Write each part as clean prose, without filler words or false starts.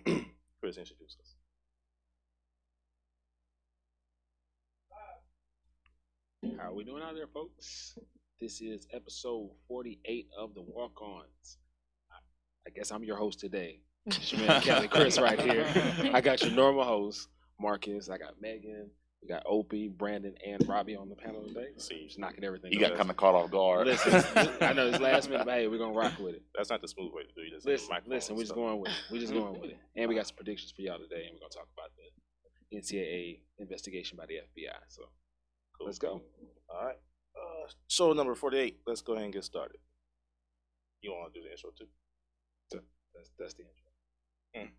Chris, introduce us. How are we doing out there, folks? This is episode 48 of the Walk-Ons. I guess I'm your host today. It's your man, Kelly Chris, right here. I got your normal host, Marcus. I got Megan. We got Opie, Brandon, and Robbie on the panel today. See, Just knocking everything. You got kind of caught off guard. Listen, I know it's last minute, but hey, we're gonna rock with it. That's not the smooth way to do it. Listen, we're just going with it. We're just going with it. And we got some predictions for y'all today, and we're gonna talk about the NCAA investigation by the FBI. So Cool. Let's go. All right. Show number 48. Let's go ahead and get started. You want to do the intro too? That's the intro.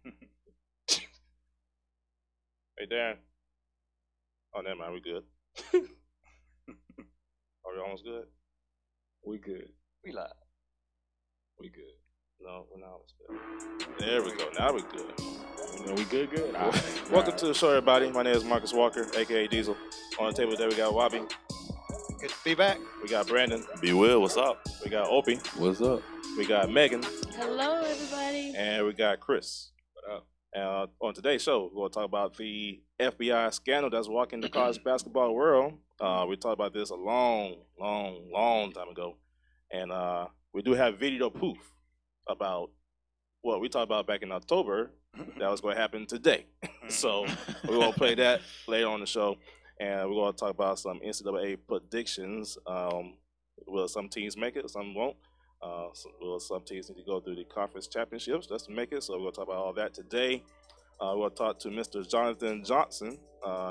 Hey, Darren. Oh, never mind. We good. Are we almost good? We good. We live. We good. No, we're not almost good. There we go. Now we're good. You know, we good. All right. Welcome to the show, everybody. My name is Marcus Walker, a.k.a. Diesel. On the table today, we got Wabi. Good to be back. We got Brandon. Be Will, what's up? We got Opie. What's up? We got Megan. Hello, everybody. And we got Chris. What up? And on today's show, we're going to talk about the FBI scandal that's walking the college basketball world. We talked about this a long time ago. And we do have video proof about what we talked about back in October that was going to happen today. So we're going to play that later on the show. And we're going to talk about some NCAA predictions. Will some teams make it? Some won't. Will some teams need to go through the conference championships just to make it? So we're going to talk about all that today. We're going to talk to Mr. Jonathan Johnson.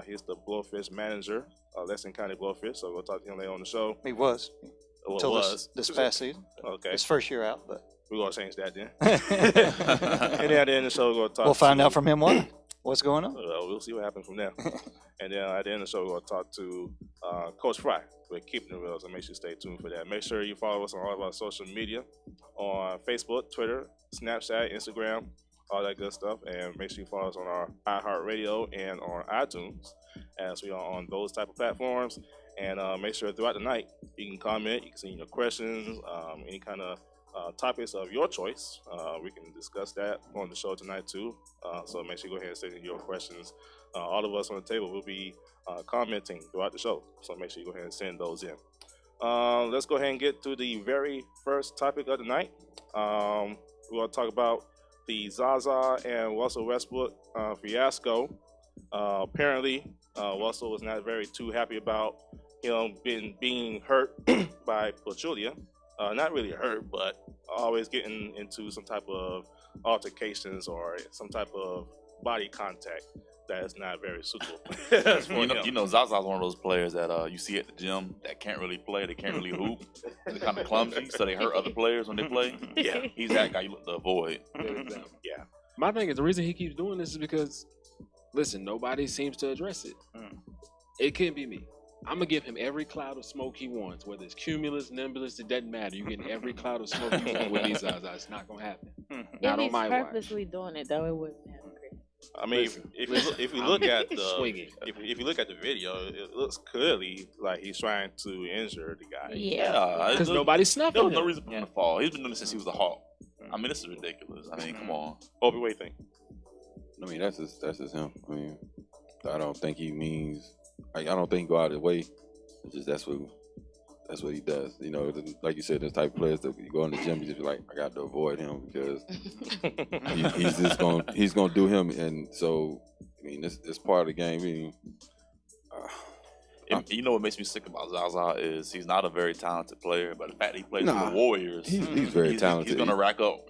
He's the Blowfish manager, Lexington County Blowfish. So we'll talk to him later on the show. He was Well, until was. this past season. Okay. His first year out, but We're going to change that then. And then at the end of the show, we're going to talk we'll find out from him what's going on. We'll see what happens from there. And then at the end of the show, we're going to talk to Coach Fry. We're keeping the real, so make sure you stay tuned for that. Make sure you follow us on all of our social media, on Facebook, Twitter, Snapchat, Instagram, all that good stuff. And make sure you follow us on our iHeartRadio and on iTunes, as we are on those type of platforms. And make sure throughout the night, you can comment, you can send your questions, any kind of topics of your choice. We can discuss that on the show tonight too. So make sure you go ahead and send in your questions. All of us on the table will be commenting throughout the show. So make sure you go ahead and send those in. Let's go ahead and get to the very first topic of the night. We're going to talk about the Zaza and Russell Westbrook fiasco. Apparently, Russell was not too happy about him being hurt by Pachulia. Not really hurt, but always getting into some type of altercations or some type of body contact that is not very suitable. You know, Zaza's one of those players that you see at the gym that can't really play, they can't really hoop, they're kind of clumsy, so they hurt other players when they play. Yeah. He's that guy you look to avoid. Yeah. My thing is, the reason he keeps doing this is because, listen, nobody seems to address it. It can't be me. I'm going to give him every cloud of smoke he wants, whether it's cumulus, nimbus, it doesn't matter. You're getting every cloud of smoke you want with these Zaza. It's not going to happen. Not If on my he's watch. purposely doing it, though, it wouldn't happen. I mean, Listen, if you look at the swinging. if you look at the video, it looks clearly like he's trying to injure the guy. Yeah. Because nobody's There snuffing was no him. reason for him to fall. He's been doing this since he was a Hawk. I mean, this is ridiculous. I mean, come on. Opie, what do you think? I mean, that's just him. I mean, I don't think he means. I don't think he go out of his way. It's just that's what he does. You know, like you said, this type of players that you go in the gym, you just be like, I got to avoid him because he's gonna do him. And so, I mean, this part of the game. I mean, You know what makes me sick about Zaza is he's not a very talented player, but the fact that he plays for Nah, the Warriors, he's very talented. He's going to rack up,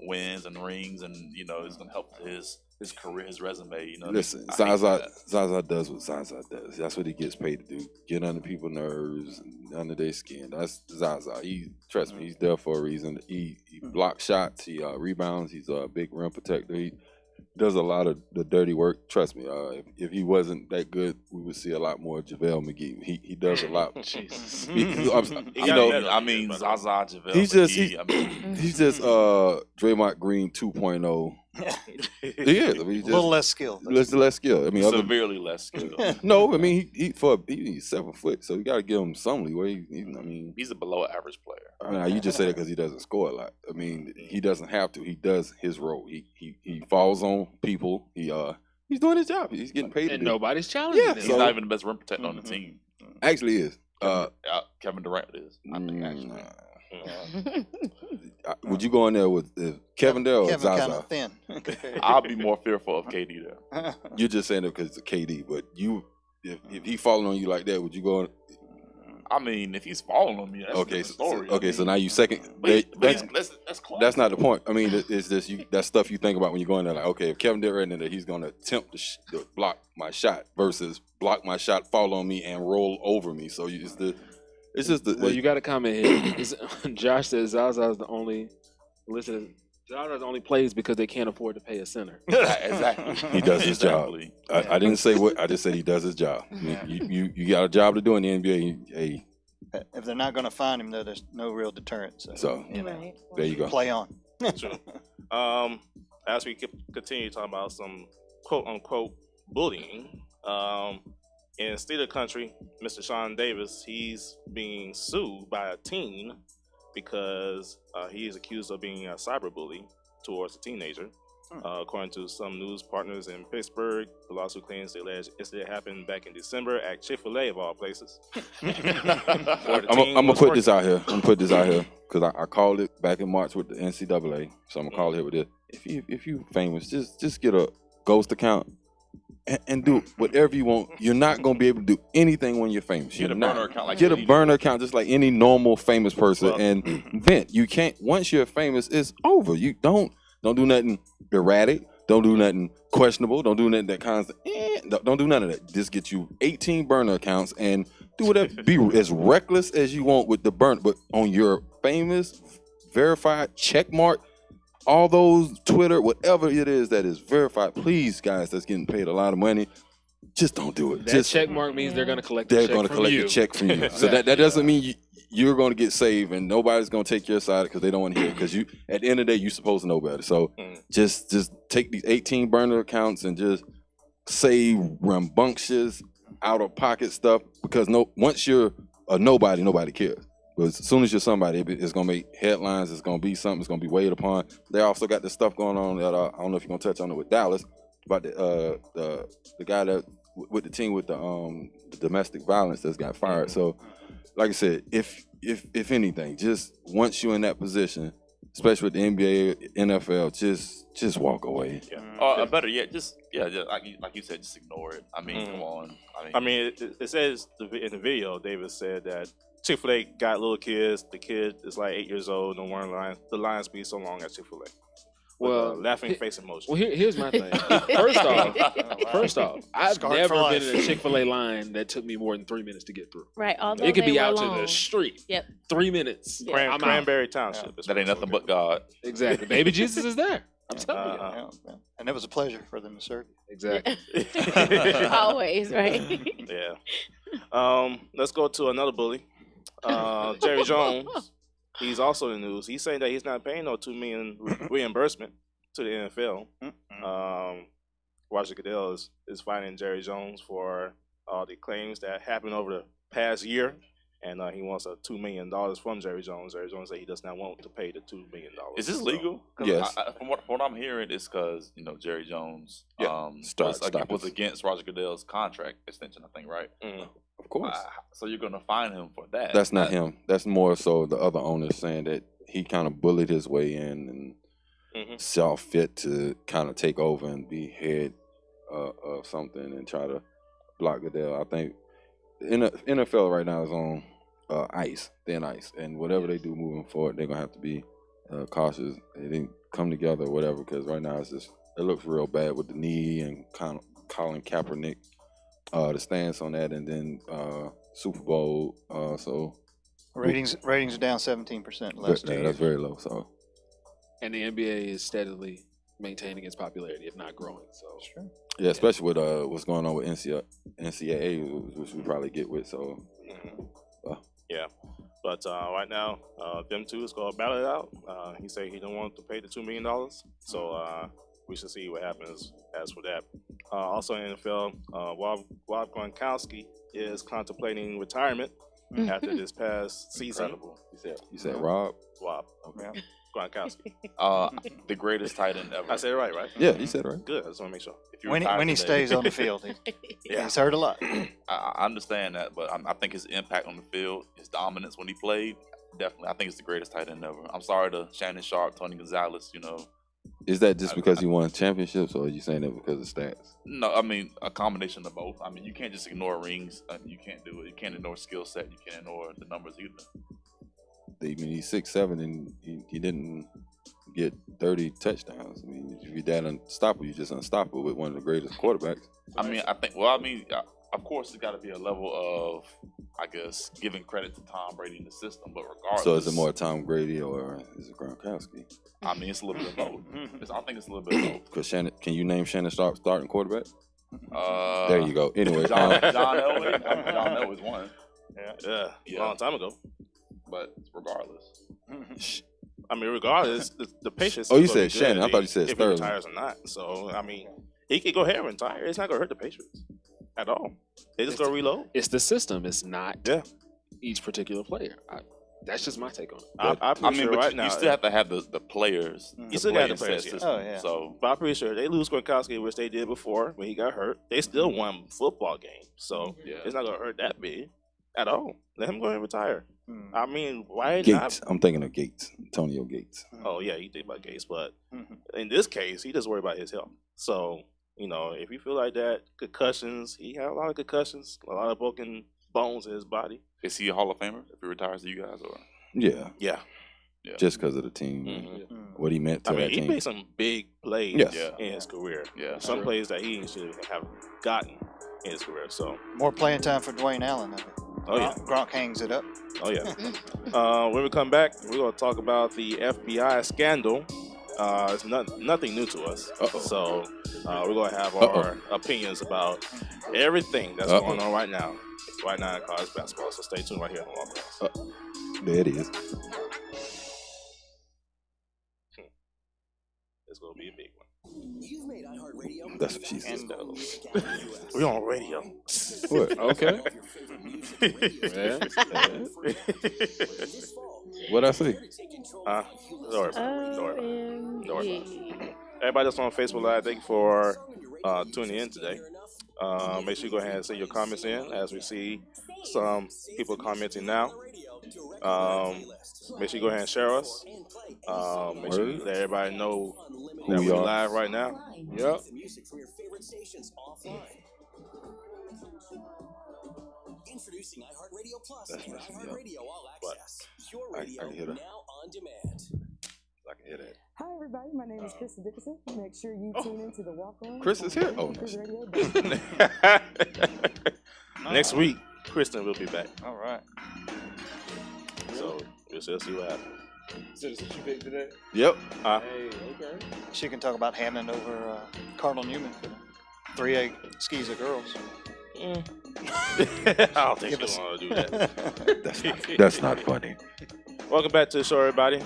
wins and rings, and it's going to help his career, his resume. Listen, I hate that. Zaza does what Zaza does. That's what he gets paid to do. Get under people's nerves, and under their skin. That's Zaza. Trust me, he's there for a reason. He blocks shots. He rebounds. He's a big rim protector. He does a lot of the dirty work. Trust me. If he wasn't that good, we would see a lot more JaVale McGee. He does a lot. Jesus. I mean, Zaza, JaVale He's just McGee, he's just Draymond Green 2.0 He is. I mean, A little less skilled. less skill. I mean, Severely less skilled. no. I mean, he's 7 foot, so you got to give him some leeway. I mean, He's a below average player. I mean, you just say that because he doesn't score a lot. I mean, he doesn't have to. He does his role. He falls on people. He's doing his job. He's getting paid. And to do it. nobody's challenging him. He's not even the best rim protector on the team. Actually is. Kevin Durant is. I think actually. Would you go in there with Kevin there or Kevin kind Zaza? of thin. I'll be more fearful of KD there. You're just saying it because it's a KD, but if he falling on you like that, would you go? I mean, if he's falling on me, that's Okay, a story. so now you second. But That's close. that's not the point. I mean, it's just that's stuff you think about when you go in there. Like, okay, if Kevin Durant in there, he's going to attempt to block my shot versus block my shot, fall on me, and roll over me. So it's just the. Well, you got a comment here. Josh says Zaza's the only Zaza's only plays because they can't afford to pay a center. Exactly. He does his job. I didn't say what. I just said he does his job. You got a job to do in the NBA. Hey, If they're not going to find him, though, there's no real deterrent. So, Right. there you go. play on. True. As we continue talking about some quote unquote bullying, in Steeler country, Mr. Sean Davis, he's being sued by a teen because he is accused of being a cyberbully towards a teenager. According to some news partners in Pittsburgh, the lawsuit claims the alleged incident happened back in December at Chick-fil-A of all places. I'm gonna put this out here. I'm gonna put this out here because I called it back in March with the NCAA. So I'm gonna call it here with this. If you famous, just get a ghost account and do whatever you want. You're not gonna be able to do anything when you're famous. Get a burner account like Get a KD. burner account just like any normal famous person Well, and vent. You can't once you're famous, it's over. You don't do nothing erratic. Don't do nothing questionable. Don't do nothing that kind of don't do none of that. Just get you 18 burner accounts and do whatever. Be as reckless as you want with the burn, but on your famous, verified, check mark, all those Twitter, whatever it is that is verified. Please, guys, that's getting paid a lot of money. Just don't do it. That Just check mark means they're going to collect. they're going to collect a check from you. So that doesn't mean you're going to get saved and nobody's going to take your side because they don't want to hear it. Because you, at the end of the day, you're supposed to know better. So just take these 18 burner accounts and just say rambunctious, out of pocket stuff. Because once you're a nobody cares. But as soon as you're somebody, it's going to make headlines. It's going to be something. It's going to be weighed upon. They also got this stuff going on that I don't know if you're going to touch on it with Dallas about the guy that with the team with the domestic violence that's got fired. So, like I said, if anything, just once you're in that position, especially with the NBA, NFL, just walk away. Or better yet, just like you said, just ignore it. I mean, come on. I mean, it says in the video, Davis said that Chick-fil-A got little kids. The kid is like 8 years old. No one line. The lines be so long at Chick-fil-A. Well, laughing face emoji. Well, here's my thing. First off, I've Scarred never for been life. in a Chick-fil-A line that took me more than 3 minutes to get through. Right. Although It could they be were out long. to the street. Yep. 3 minutes. I'm out. Cranberry Township. That ain't nothing but God. Exactly. Baby Jesus is there. I'm telling you. Yeah. And it was a pleasure for them to serve you. Exactly. Always, right? Yeah. Let's go to another bully. Jerry Jones. He's also in the news. He's saying that he's not paying no $2 million reimbursement to the NFL. Roger Goodell is fighting Jerry Jones for all the claims that happened over the past year, and he wants $2 million from Jerry Jones. Jerry Jones said he does not want to pay the $2 million. Is this legal? 'Cause Yes. From what I'm hearing, it's because Jerry Jones Stop was it. against Roger Goodell's contract extension. I think, right? Of course. So you're gonna fine him for that? That's not him. That's more so the other owners saying that he kind of bullied his way in and saw fit to kind of take over and be head of something and try to block Goodell. I think the NFL right now is on thin ice, and whatever they do moving forward, they're gonna have to be cautious. They didn't come together or whatever because right now it looks real bad with the knee and kind of Colin Kaepernick. The stance on that, and then Super Bowl. So Ratings are down 17% last 2 years. that's very low. So And the NBA is steadily maintaining its popularity, if not growing. So yeah, especially with what's going on with NCAA, which we probably get with. So Yeah. But right now, them two is going to battle it out. He said he don't want to pay the $2 million. So we should see what happens as for that. Also in the NFL, Rob Gronkowski is contemplating retirement after this past season. Incredible. You said Rob? Rob Yeah. Gronkowski. The greatest tight end ever. I said it right? Yeah, you said it right. Good. I just want to make sure. If you When retire he today- stays on the field, he's hurt a lot. I understand that, but I think his impact on the field, his dominance when he played, definitely. I think it's the greatest tight end ever. I'm sorry to Shannon Sharp, Tony Gonzalez. Is that just because he won championships, or are you saying that because of stats? No, I mean a combination of both. I mean, you can't just ignore rings. You can't do it. You can't ignore skill set. You can't ignore the numbers either. I mean, he's 6'7", and he didn't get 30 touchdowns. I mean, if you're that unstoppable, you're just unstoppable with one of the greatest quarterbacks. I mean, of course, it's got to be a level of, I guess, giving credit to Tom Brady in the system. But regardless, So is it more Tom Brady or is it Gronkowski? I mean, it's a little bit of both. I think it's a little bit of both. Because can you name Shannon Sharp starting quarterback? Uh, There you go. Anyway, John Elway. John Elway's one, Yeah, Yeah. a long time ago. but regardless, I mean, regardless, the Patriots. Oh, you is gonna be said Shannon. I good thought you said if he Sterling. retires or not. So I mean, he could go ahead and retire. It's not gonna hurt the Patriots at all. They just go reload. It's the system. It's not Yeah. each particular player. That's just my take on it. I'm I pretty mean, sure but right you now. still have to have the players. You to still play got the in said players, yeah. system. Oh, yeah. So But I'm pretty sure they lose Gronkowski, which they did before when he got hurt. They still won football games, so yeah, it's not gonna hurt that big at all. Let him go and retire. Mhm. I mean, why Gates. not? I'm thinking of Gates. Antonio Gates. Oh yeah, you think about Gates, but Mhm. in this case, he just worried about his health. So if you feel like that, concussions, he had a lot of concussions, a lot of broken bones in his body. is he a Hall of Famer if he retires to you guys? Or Yeah, Yeah, just because of the team, Mhm. what he meant to I mean, that he team. made some big plays Yes. Yeah. in his career. Yeah, Some sure. plays that he should have gotten in his career. So, More playing time for Dwayne Allen. oh yeah. Gronk hangs it up. Oh yeah. When we come back, we're gonna talk about the FBI scandal. It's nothing new to us, so we're gonna have our opinions about everything that's going on right now in college basketball. So stay tuned right here on Walk-Ons. There it is. It's gonna be a big one. You've made iHeartRadio. That's what she said. We're on radio. What? Okay. What'd I say? Don't worry. OMG. Everybody that's on Facebook Live, thank you for tuning in today. Make sure you go ahead and send your comments in as we see some people commenting now. Make sure you go ahead and share us. Make sure you let everybody know that we we're are. live right now. Yep. Music from your favorite stations offline. Introducing iHeartRadio Plus and iHeartRadio All Access. Your I radio can hear that. now on demand. I can hear that. Hi, everybody. My name is Krista Dickerson. Make sure you tune into the Walk-On. Chris is here? Oh, Cruise no. Radio. Next week, Kristen will be back. All right. So we'll still see what happens. Citizen, you picked today? Yep. Hey, okay. She can talk about Hammond over Cardinal Newman for the 3A skis of girls. I don't think Give you us- want to do that. That's not funny. Welcome back to the show, everybody.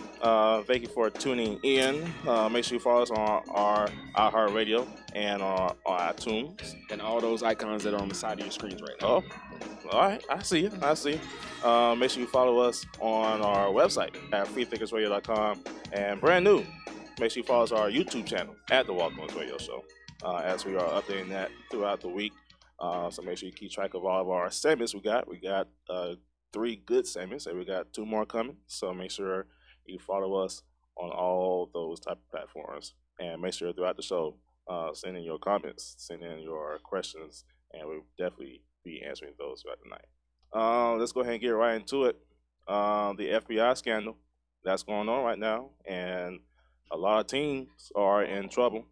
Thank you for tuning in. Make sure you follow us on our iHeartRadio and on iTunes. And all those icons that are on the side of your screens right now. Oh, all right. I see you. Make sure you follow us on our website at freethinkersradio.com. And brand new, make sure you follow us on our YouTube channel at the Walk-Ons Radio Show, as we are updating that throughout the week. So make sure you keep track of all of our segments we got. We got 3 good segments, and we got 2 more coming. So make sure you follow us on all those type of platforms. And make sure throughout the show, send in your comments, send in your questions, and we'll definitely be answering those throughout the night. Let's go ahead and get right into it. The FBI scandal that's going on right now, and a lot of teams are in trouble.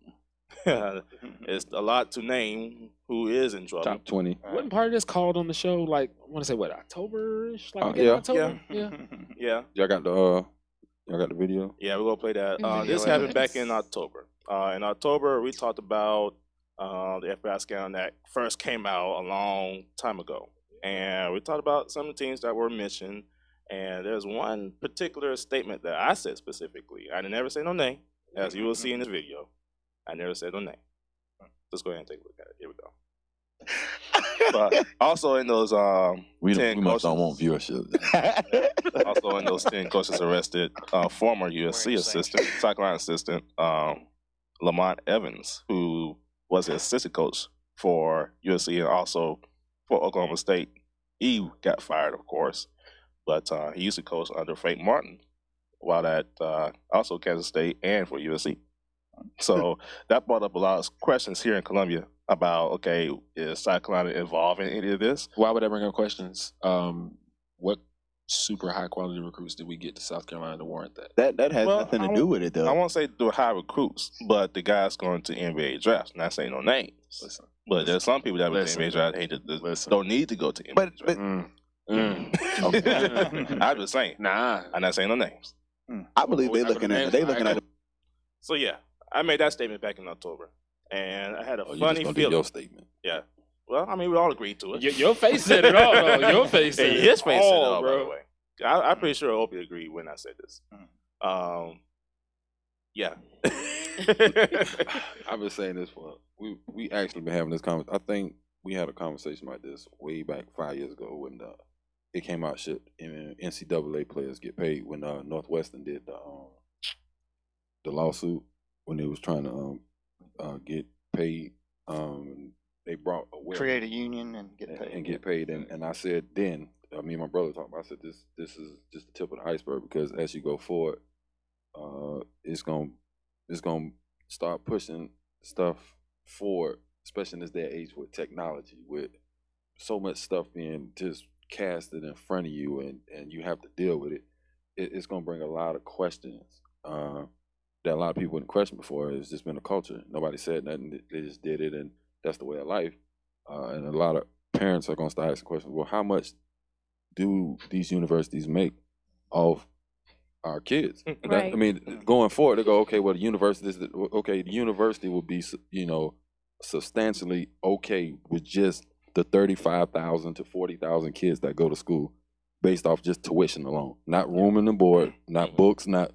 It's a lot to name who is in trouble. Top 20. Wasn't part of this called on the show, like, I want to say, what, October-ish? Like, Oh, beginning of yeah. October? Yeah. Yeah, Y'all got the video? yeah, we're gonna play that. Video This happened evidence. back in October. In October, we talked about the FBI scandal that first came out a long time ago, and we talked about some of the teams that were mentioned. And there's one particular statement that I said specifically. I didn't ever say no name, as you will see in this video. I never said no name. Let's go ahead and take a look at it. Here we go. But also in those We 10 must coaches, don't want viewership. also in those 10 coaches arrested, former USC assistant, South Carolina assistant, Lamont Evans, who was the assistant coach for USC and also for Oklahoma State. He got fired, of course, but he used to coach under Frank Martin while at also Kansas State and for USC. So that brought up a lot of questions here in Columbia about, okay, is South Carolina involved in any of this? Why would that bring up questions? What super high quality recruits did we get to South Carolina to warrant that? That has Well, nothing I to won't- do with it, though. I won't say the high recruits, but the guys going to NBA drafts. Not saying no names, Listen, but there's some people that went to Listen. NBA draft hate that Listen. don't need to go to NBA But draft. I'm just saying. Nah. I'm not saying no names. I believe Well, they looking at it. They looking at it. So yeah, I made that statement back in October, and I had a Oh, you just funny gonna do feeling. your statement. Yeah. Well, I mean, we all agreed to it. Your face said it all, though. Your face said Hey, it his face said it all, all, by bro. the way. I'm pretty sure Opie agreed when I said this. Yeah. I've been saying this for we actually been having this conversation. I think we had a conversation like this way back 5 years ago when it came out shit NCAA players get paid when Northwestern did the lawsuit when they was trying to get paid. They brought a Create a union and get paid. and get paid. And I said then, me and my brother talked about. I said this is just the tip of the iceberg because as you go forward, it's gonna start pushing stuff forward, especially in this day and age with technology, with so much stuff being just casted in front of you, and you have to deal with it. It's gonna bring a lot of questions that a lot of people wouldn't question before. It's just been a culture. Nobody said nothing. They just did it, and that's the way of life. And a lot of parents are gonna start asking questions. Well, how much do these universities make off our kids? Right. I mean, going forward, they go, okay, well, the university will be, substantially okay with just the 35,000 to 40,000 kids that go to school based off just tuition alone, not room and board, not books, not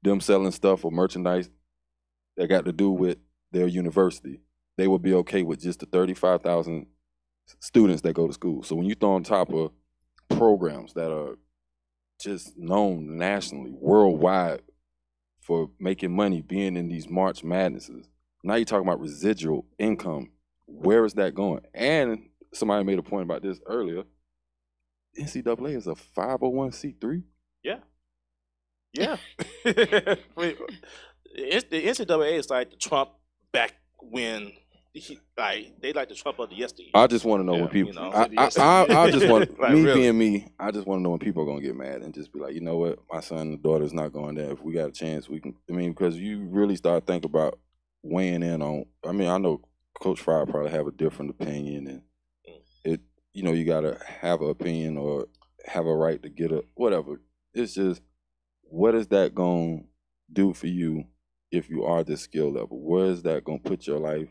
them selling stuff or merchandise that got to do with their university. They would be okay with just the 35,000 students that go to school. So when you throw on top of programs that are just known nationally, worldwide for making money, being in these March Madnesses, now you're talking about residual income. Where is that going? And somebody made a point about this earlier. NCAA is a 501c3. Yeah. The NCAA is like the Trump back when they like the Trump of the yesteryear. I just want to know when people. I just want Like, me really. being me. I just want to know when people are gonna get mad and just be like, you know what, my son and daughter's not going there. If we got a chance, we can. I mean, because you really start thinking about weighing in on. I mean, I know Coach Fry probably have a different opinion, and you gotta have an opinion or have a right to get a whatever. It's just, what is that gonna do for you if you are this skill level? Where is that gonna put your life?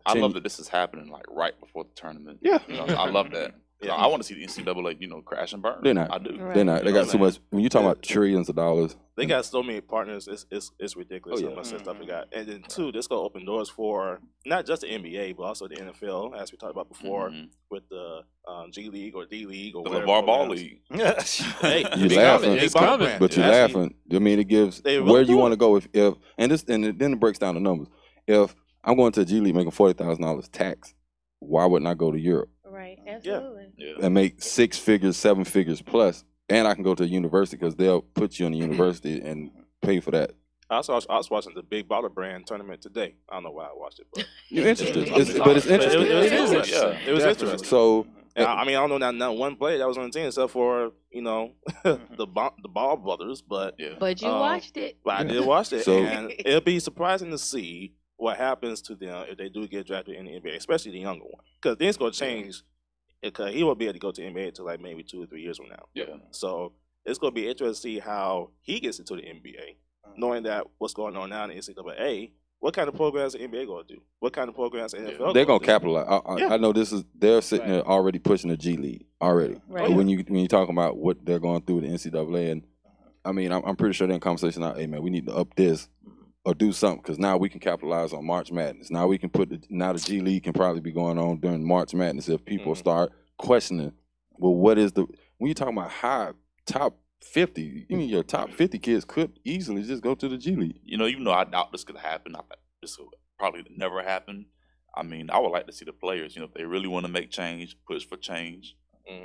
I love that this is happening like right before the tournament. Yeah. I love that. Yeah. I want to see the NCAA, crash and burn. They're not. I do. Right. They're not. They You know got too what I'm much. When you talk about trillions of dollars, They got so many partners. It's ridiculous Oh, how yeah. much stuff we got. And then two, this gonna open doors for not just the NBA, but also the NFL, as we talked about before, Mhm. with the G League or D League or The whatever LeVar Ball programs. League. Hey, You big laughing. coming. It's coming. but you're Actually, laughing. I mean, it gives They really where you do want to it. go. If then it breaks down the numbers. If I'm going to G League making $40,000 tax, why wouldn't I go to Europe Right, absolutely. Yeah. and make 6 figures, 7 figures plus, and I can go to a university because they'll put you in a university and pay for that. I was watching the Big Baller Brand tournament today. I don't know why I watched it, but You're interested, I'm It's- but it's sorry. interesting. It was It is interesting. interesting. It was Definitely. interesting. So And I mean, I don't know not one player that was on the team except for the Ball brothers, but Yeah. But you watched it. I did watch it, So- and it'll be surprising to see what happens to them if they do get drafted in the NBA, especially the younger one, because things gonna change. Because he won't be able to go to the NBA until like maybe 2 or 3 years from now. Yeah. So it's gonna be interesting to see how he gets into the NBA, knowing that what's going on now in the NCAA. What kind of programs the NBA gonna do? What kind of programs the NFL? they're gonna do? capitalize. Yeah. I know they're sitting there already pushing the G League already. Right. But when you talking about what they're going through the NCAA, and I mean, I'm pretty sure they're in conversation now. Hey man, we need to up this or do something because now we can capitalize on March Madness. Now we can now the G League can probably be going on during March Madness if people start questioning. Well, what is when you're talking about top 50, you mean your top 50 kids could easily just go to the G League. Even though I doubt this could happen, this will probably never happen. I mean, I would like to see the players, if they really want to make change, push for change,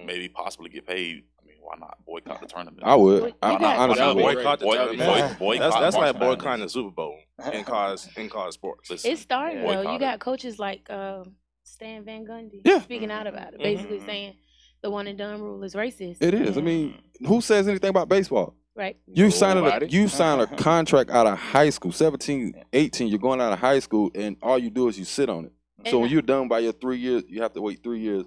maybe possibly get paid. I mean, why not boycott the tournament? I would. I honestly would. Boycott the tournament. Boycott That's like March boycotting the Super Bowl in college sports. Listen, It's starting though. boycott You it. got coaches like Stan Van Gundy speaking out about it, basically saying the one and done rule is racist. It is. I mean, who says anything about baseball? Right. You sign a contract out of high school, 17, 18, you're going out of high school, and all you do is you sit on it. So when you're done by your 3 years, you have to wait 3 years.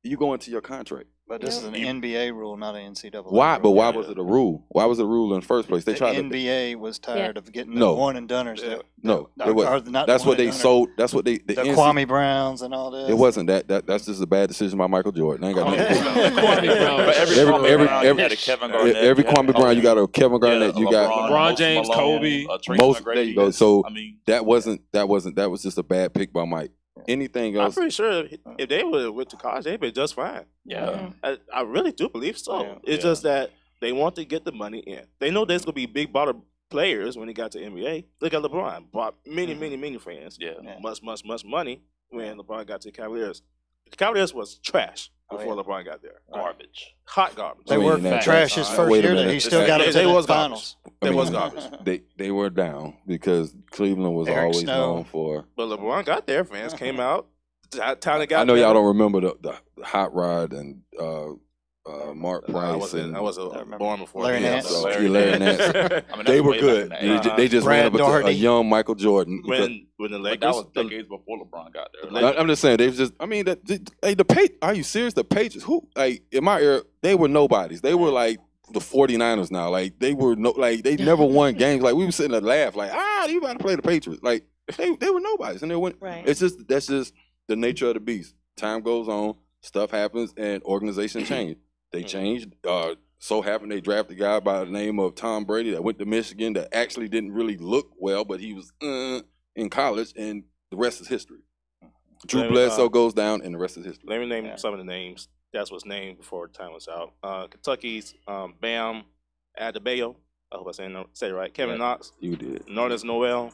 You go into your contract. But this is an NBA rule, not an NCAA Why? rule. But why was it a rule? Why was it a rule in the first place? They The tried NBA was tired of getting the No. one and doneers. No, Or it wasn't. not That's the what one they and doneers. sold. That's what the Kwame Browns and all this. It wasn't that. That's just a bad decision by Michael Jordan. I ain't got Kwame Brown. But every Kevin Garnett, every Kwame Brown, you got a Kevin Garnett, you got LeBron James, Kobe, most. There you go. So that was just a bad pick by Mike. Anything I'm else? pretty sure if they would have went to college, they'd been just fine. Yeah. I really do believe so. Yeah. It's just that they want to get the money in. They know there's going to be big baller players when they got to NBA. Look at LeBron. Brought many fans. Yeah. Much money when LeBron got to the Cavaliers. The Cavaliers was trash before LeBron got there. Garbage. Hot garbage. They were trash his first year. That he still got it to the finals. They was garbage. They were down because Cleveland was Eric always Snow. known for. But LeBron got there. Fans came out. Talent got I know there. y'all don't remember the Hot Rod and Mark Price. I wasn't born before. Larry then, Nance. so- Larry Nance. I mean, They that's were way good. back in the 80s. They just Brad ran up against a Daugherty. young Michael Jordan. When the But Lakers, that was decades before LeBron got there. Like- I'm just saying they was just. I mean, are you serious? The Patriots, who in my era, they were nobodies. They were like the 49ers now. Like they were they never won games. Like we were sitting there laugh like you about to play the Patriots. Like they were nobodies and they went. Right. That's just the nature of the beast. Time goes on, stuff happens, and organizations change. They changed. So happened they drafted a guy by the name of Tom Brady that went to Michigan that actually didn't really look well, but he was in college, and the rest is history. Drew Bledsoe goes down, and the rest is history. Let me name some of the names. That's what's named before time was out. Kentucky's Bam Adebayo. I hope I said it right. Kevin Knox. You did. Norris Noel.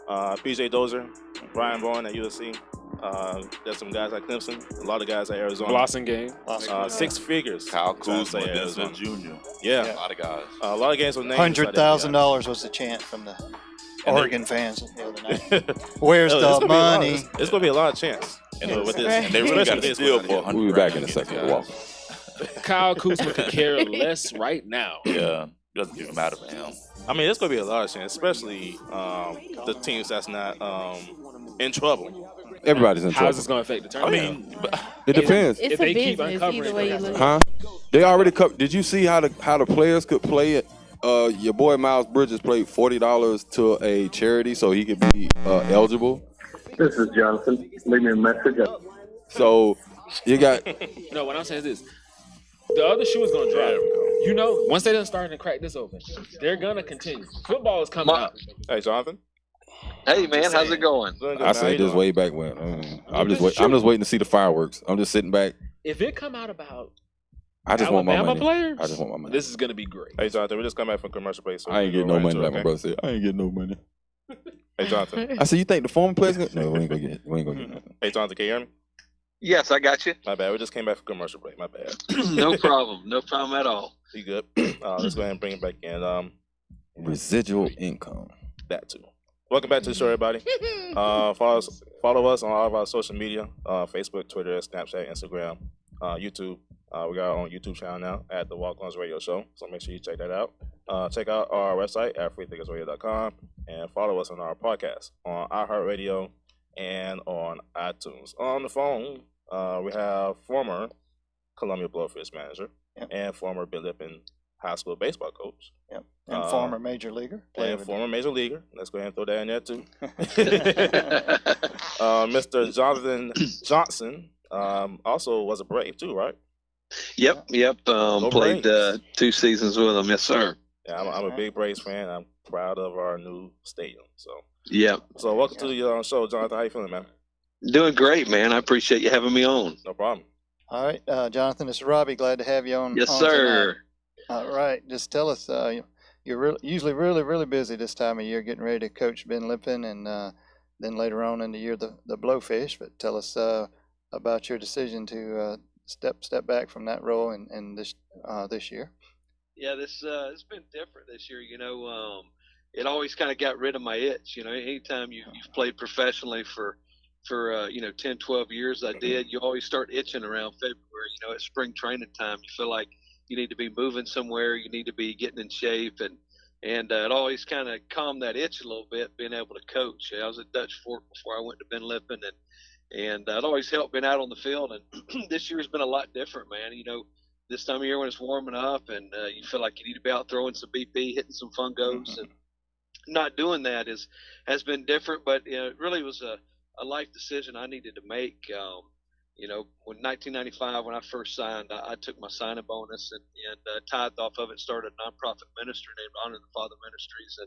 PJ Dozier. Brian Vaughn at USC. There's some guys at Clemson. A lot of guys at Arizona. Blossom game. Six figures. Kyle Trying to Kuzma, say Denzel Arizona. Jr. Yeah. A lot of guys. A lot of games with names. $100,000 was the chant from the Oregon fans the other night. Where's Where's the money? It's going to be a lot of chance. And with this. and they really got to Especially steal this for one. 100 We'll be back grand in a to get second. these Walk. guys. Kyle Kuzma could care less right now. Yeah. Doesn't even matter for him. I mean, there's going to be a lot of chance, especially the teams that's not in trouble. Everybody's in How's trouble. this going to affect the I tournament? mean, but It depends. It's If a they keep business uncovering either way you things. look. Huh? They already Did you see how the players could play it? Your boy Miles Bridges played $40 to a charity so he could be eligible. This is Jonathan. Leave me a message. So you got No, what I'm saying is this. The other shoe is going to drop. You know, once they done starting to crack this open, they're going to continue. Football is coming up. Hey, Jonathan. Hey man, how's it going? I said this way back when. I'm just waiting to see the fireworks. I'm just sitting back. If it come out about I just want my Alabama money. players, I just want my money. this is going to be great. Hey, Jonathan, we just come back from commercial break. So I ain't we'll getting go no right money, into like it, my okay? brother said. I ain't getting no money. Hey, Jonathan. I said, you think the former players no, we ain't gonna get it. We ain't gonna get nothing. Hey, Jonathan, can you hear me? Yes, I got you. My bad. We just came back from commercial break. My bad. No problem. No problem at all. You good? Let's go ahead and bring it back in. Residual income. That too. Welcome back to the show, everybody. Follow us on all of our social media: Facebook, Twitter, Snapchat, Instagram, YouTube. We got our own YouTube channel now at the Walk-Ons Radio Show, so make sure you check that out. Check out our website at freethinkersradio.com and follow us on our podcast on iHeartRadio and on iTunes. On the phone, we have former Columbia Blowfish manager and former Bill Lippin High School baseball coach. Yep. And former major leaguer. And former major leaguer. Let's go ahead and throw that in there too. Mr. Jonathan Johnson also was a Brave too, right? Yep. Played 2 seasons with them. Yes, sir. Yeah, I'm a big Braves fan. I proud of our new stadium. So Yeah. So welcome to the show, Jonathan. How you feeling, man? Doing great, man. I appreciate you having me on. No problem. All right, Jonathan, this is Robbie. Glad to have you on. Yes, on sir. Tonight. All right, just tell us. You're usually really busy this time of year, getting ready to coach Ben Lippin, and then later on in the year the Blowfish. But tell us about your decision to step back from that role and this year. Yeah, this it's been different this year. It always kind of got rid of my itch. Anytime you've played professionally for 10, 12 years, I did. You always start itching around February. It's spring training time. You feel like you need to be moving somewhere. You need to be getting in shape, and it always kind of calmed that itch a little bit, being able to coach. I was at Dutch Fork before I went to Ben Lippin, and it always helped being out on the field. And this year's been a lot different, man. This time of year when it's warming up and you feel like you need to be out throwing some BP, hitting some fungos, and not doing that has been different. But it really was a life decision I needed to make. When 1995, when I first signed, I took my signing bonus and tithed off of it, started a nonprofit ministry named Honor the Father Ministries.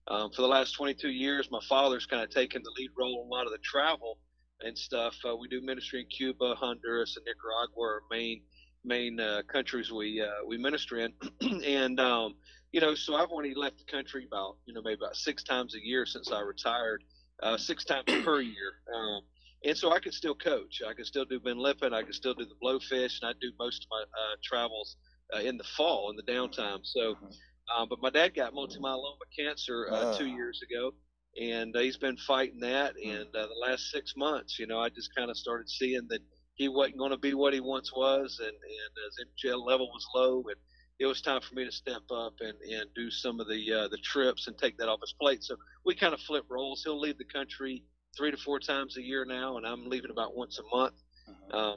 And for the last 22 years, my father's kind of taken the lead role in a lot of the travel and stuff. We do ministry in Cuba, Honduras, and Nicaragua, our main countries we minister in. And so I've only left the country about maybe about 6 times a year since I retired, 6 times per year. And so I could still coach. I could still do Ben Lippin. I could still do the Blowfish, and I do most of my travels in the fall, in the downtime. So, but my dad got multiple myeloma cancer 2 years ago, and he's been fighting that. And the last 6 months, I just kind of started seeing that he wasn't going to be what he once was, and his MGL level was low, and it was time for me to step up and do some of the trips and take that off his plate. So we kind of flip roles. He'll leave the country 3 to 4 times a year now, and I'm leaving about once a month.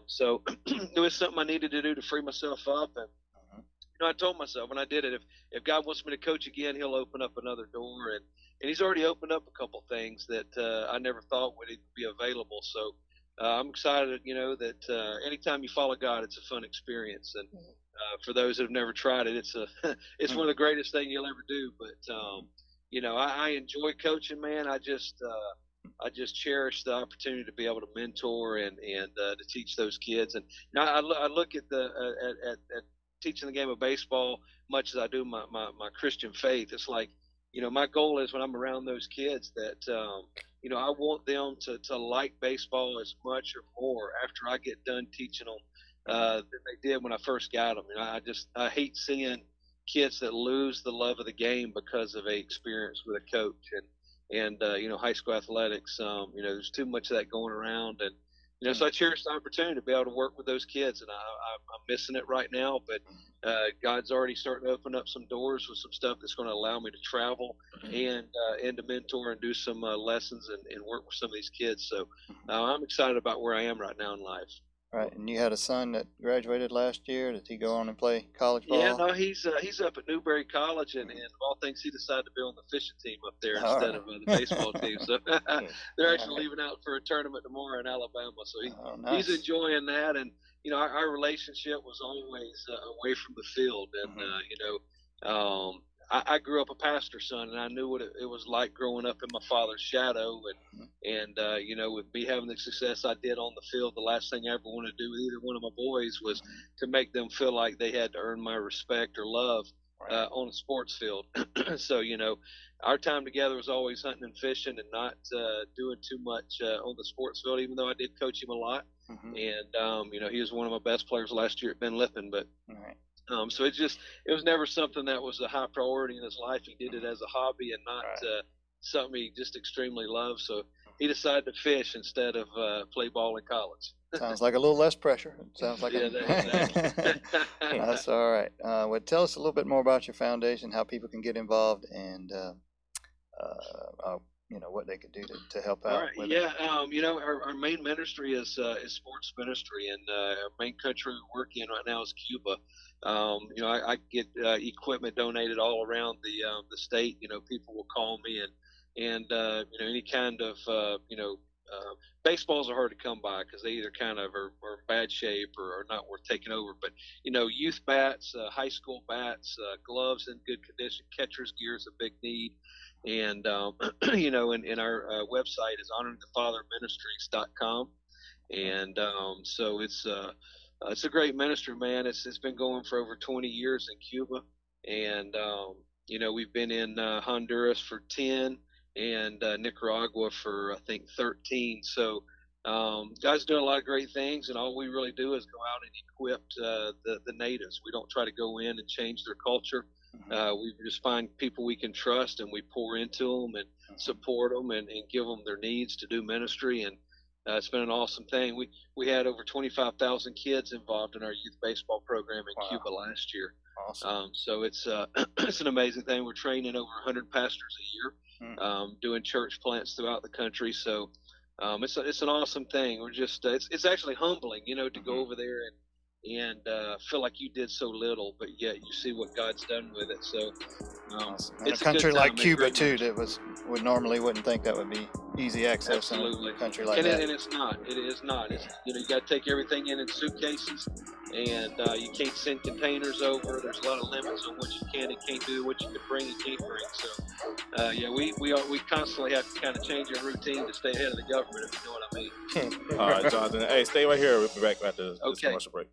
So it was something I needed to do to free myself up. And I told myself when I did it, if God wants me to coach again, He'll open up another door, and He's already opened up a couple things that I never thought would be available. So I'm excited, that anytime you follow God, it's a fun experience. And for those that have never tried it, it's it's one of the greatest things you'll ever do. But I enjoy coaching, man. I just cherish the opportunity to be able to mentor and to teach those kids. And I look at at teaching the game of baseball much as I do my Christian faith. It's like, my goal is when I'm around those kids that I want them to like baseball as much or more after I get done teaching them than they did when I first got them. I hate seeing kids that lose the love of the game because of a experience with a coach and high school athletics. There's too much of that going around, and so I cherish the opportunity to be able to work with those kids, and I'm missing it right now. But God's already starting to open up some doors with some stuff that's going to allow me to travel and to mentor and do some lessons and work with some of these kids. So I'm excited about where I am right now in life. Right, and you had a son that graduated last year. Did he go on and play college ball? Yeah, no, he's up at Newberry College, and of all things, he decided to be on the fishing team up there instead of the baseball team. So they're actually leaving out for a tournament tomorrow in Alabama. So he's enjoying that, and our relationship was always away from the field, and I grew up a pastor's son, and I knew what it was like growing up in my father's shadow, and with me having the success I did on the field, the last thing I ever wanted to do with either one of my boys was to make them feel like they had to earn my respect or love on a sports field. So our time together was always hunting and fishing, and not doing too much on the sports field, even though I did coach him a lot. And he was one of my best players last year at Ben Lippin, but so it was never something that was a high priority in his life. He did it as a hobby and not something he just extremely loved. So he decided to fish instead of play ball in college. Sounds like a little less pressure. It sounds like exactly. That's all right. Well, tell us a little bit more about your foundation, how people can get involved, and what they could do to help out. All right. Yeah. Our main ministry is sports ministry, and our main country we work in right now is Cuba. I get equipment donated all around the state. People will call me and any kind of baseballs are hard to come by because they either kind of are in bad shape or are not worth taking over. But youth bats, high school bats, gloves in good condition, catcher's gear is a big need, and and our website is honoringthefatherministries.com, and so it's a great ministry, man. It's been going for over 20 years in Cuba, and we've been in Honduras for 10 and Nicaragua for I think 13. So guys doing a lot of great things, and all we really do is go out and equip the natives. We don't try to go in and change their culture. We just find people we can trust, and we pour into them and support them and give them their needs to do ministry. And it's been an awesome thing. We had over 25,000 kids involved in our youth baseball program in Cuba last year. Awesome. So it's it's an amazing thing. We're training over 100 pastors a year, doing church plants throughout the country. So it's an awesome thing. We're just it's actually humbling, to go over there and feel like you did so little, but yet you see what God's done with it. So it's a country like Cuba too that wouldn't think that would be easy access. Absolutely. In a country like and that. And it's not. It is not. It's you got to take everything in suitcases, and you can't send containers over. There's a lot of limits on what you can and can't do, what you can bring and can't bring. So we constantly have to kind of change our routine to stay ahead of the government, if you know what I mean. All right, Jonathan. Hey, stay right here. We'll be back after this commercial break.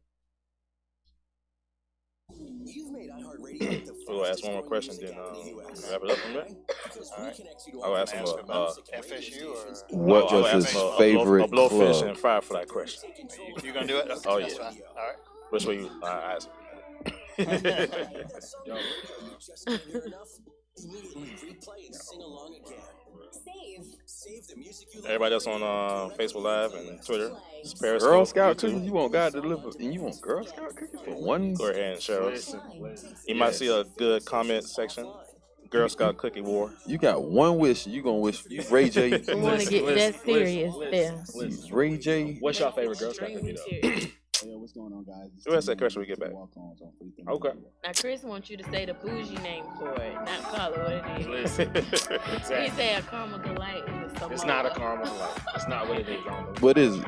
We'll ask one more question, then wrap it up from there. All right. I'll ask him FSU or what was his favorite a blowfish club? and firefly question. You gonna do it? Oh yeah. That's fine. All right. Which way you? I ask. Everybody else on Facebook Live and Twitter. Girl Scout cookies? You want God to deliver? And you want Girl Scout cookies for one? Go ahead and share us. You might see a good comment section. Girl Scout cookie war. You got one wish. You gonna wish Ray J. You want to get that serious there. Ray J. What's your favorite Girl Scout cookie though? Yeah, what's going on, guys? We'll ask that question when we get back. Okay. Now, Chris wants you to say the bougie name for it, not call it what it is. Listen, He say a caramel delight is a Samoa. it's not a caramel delight. It's not what it is. What is it?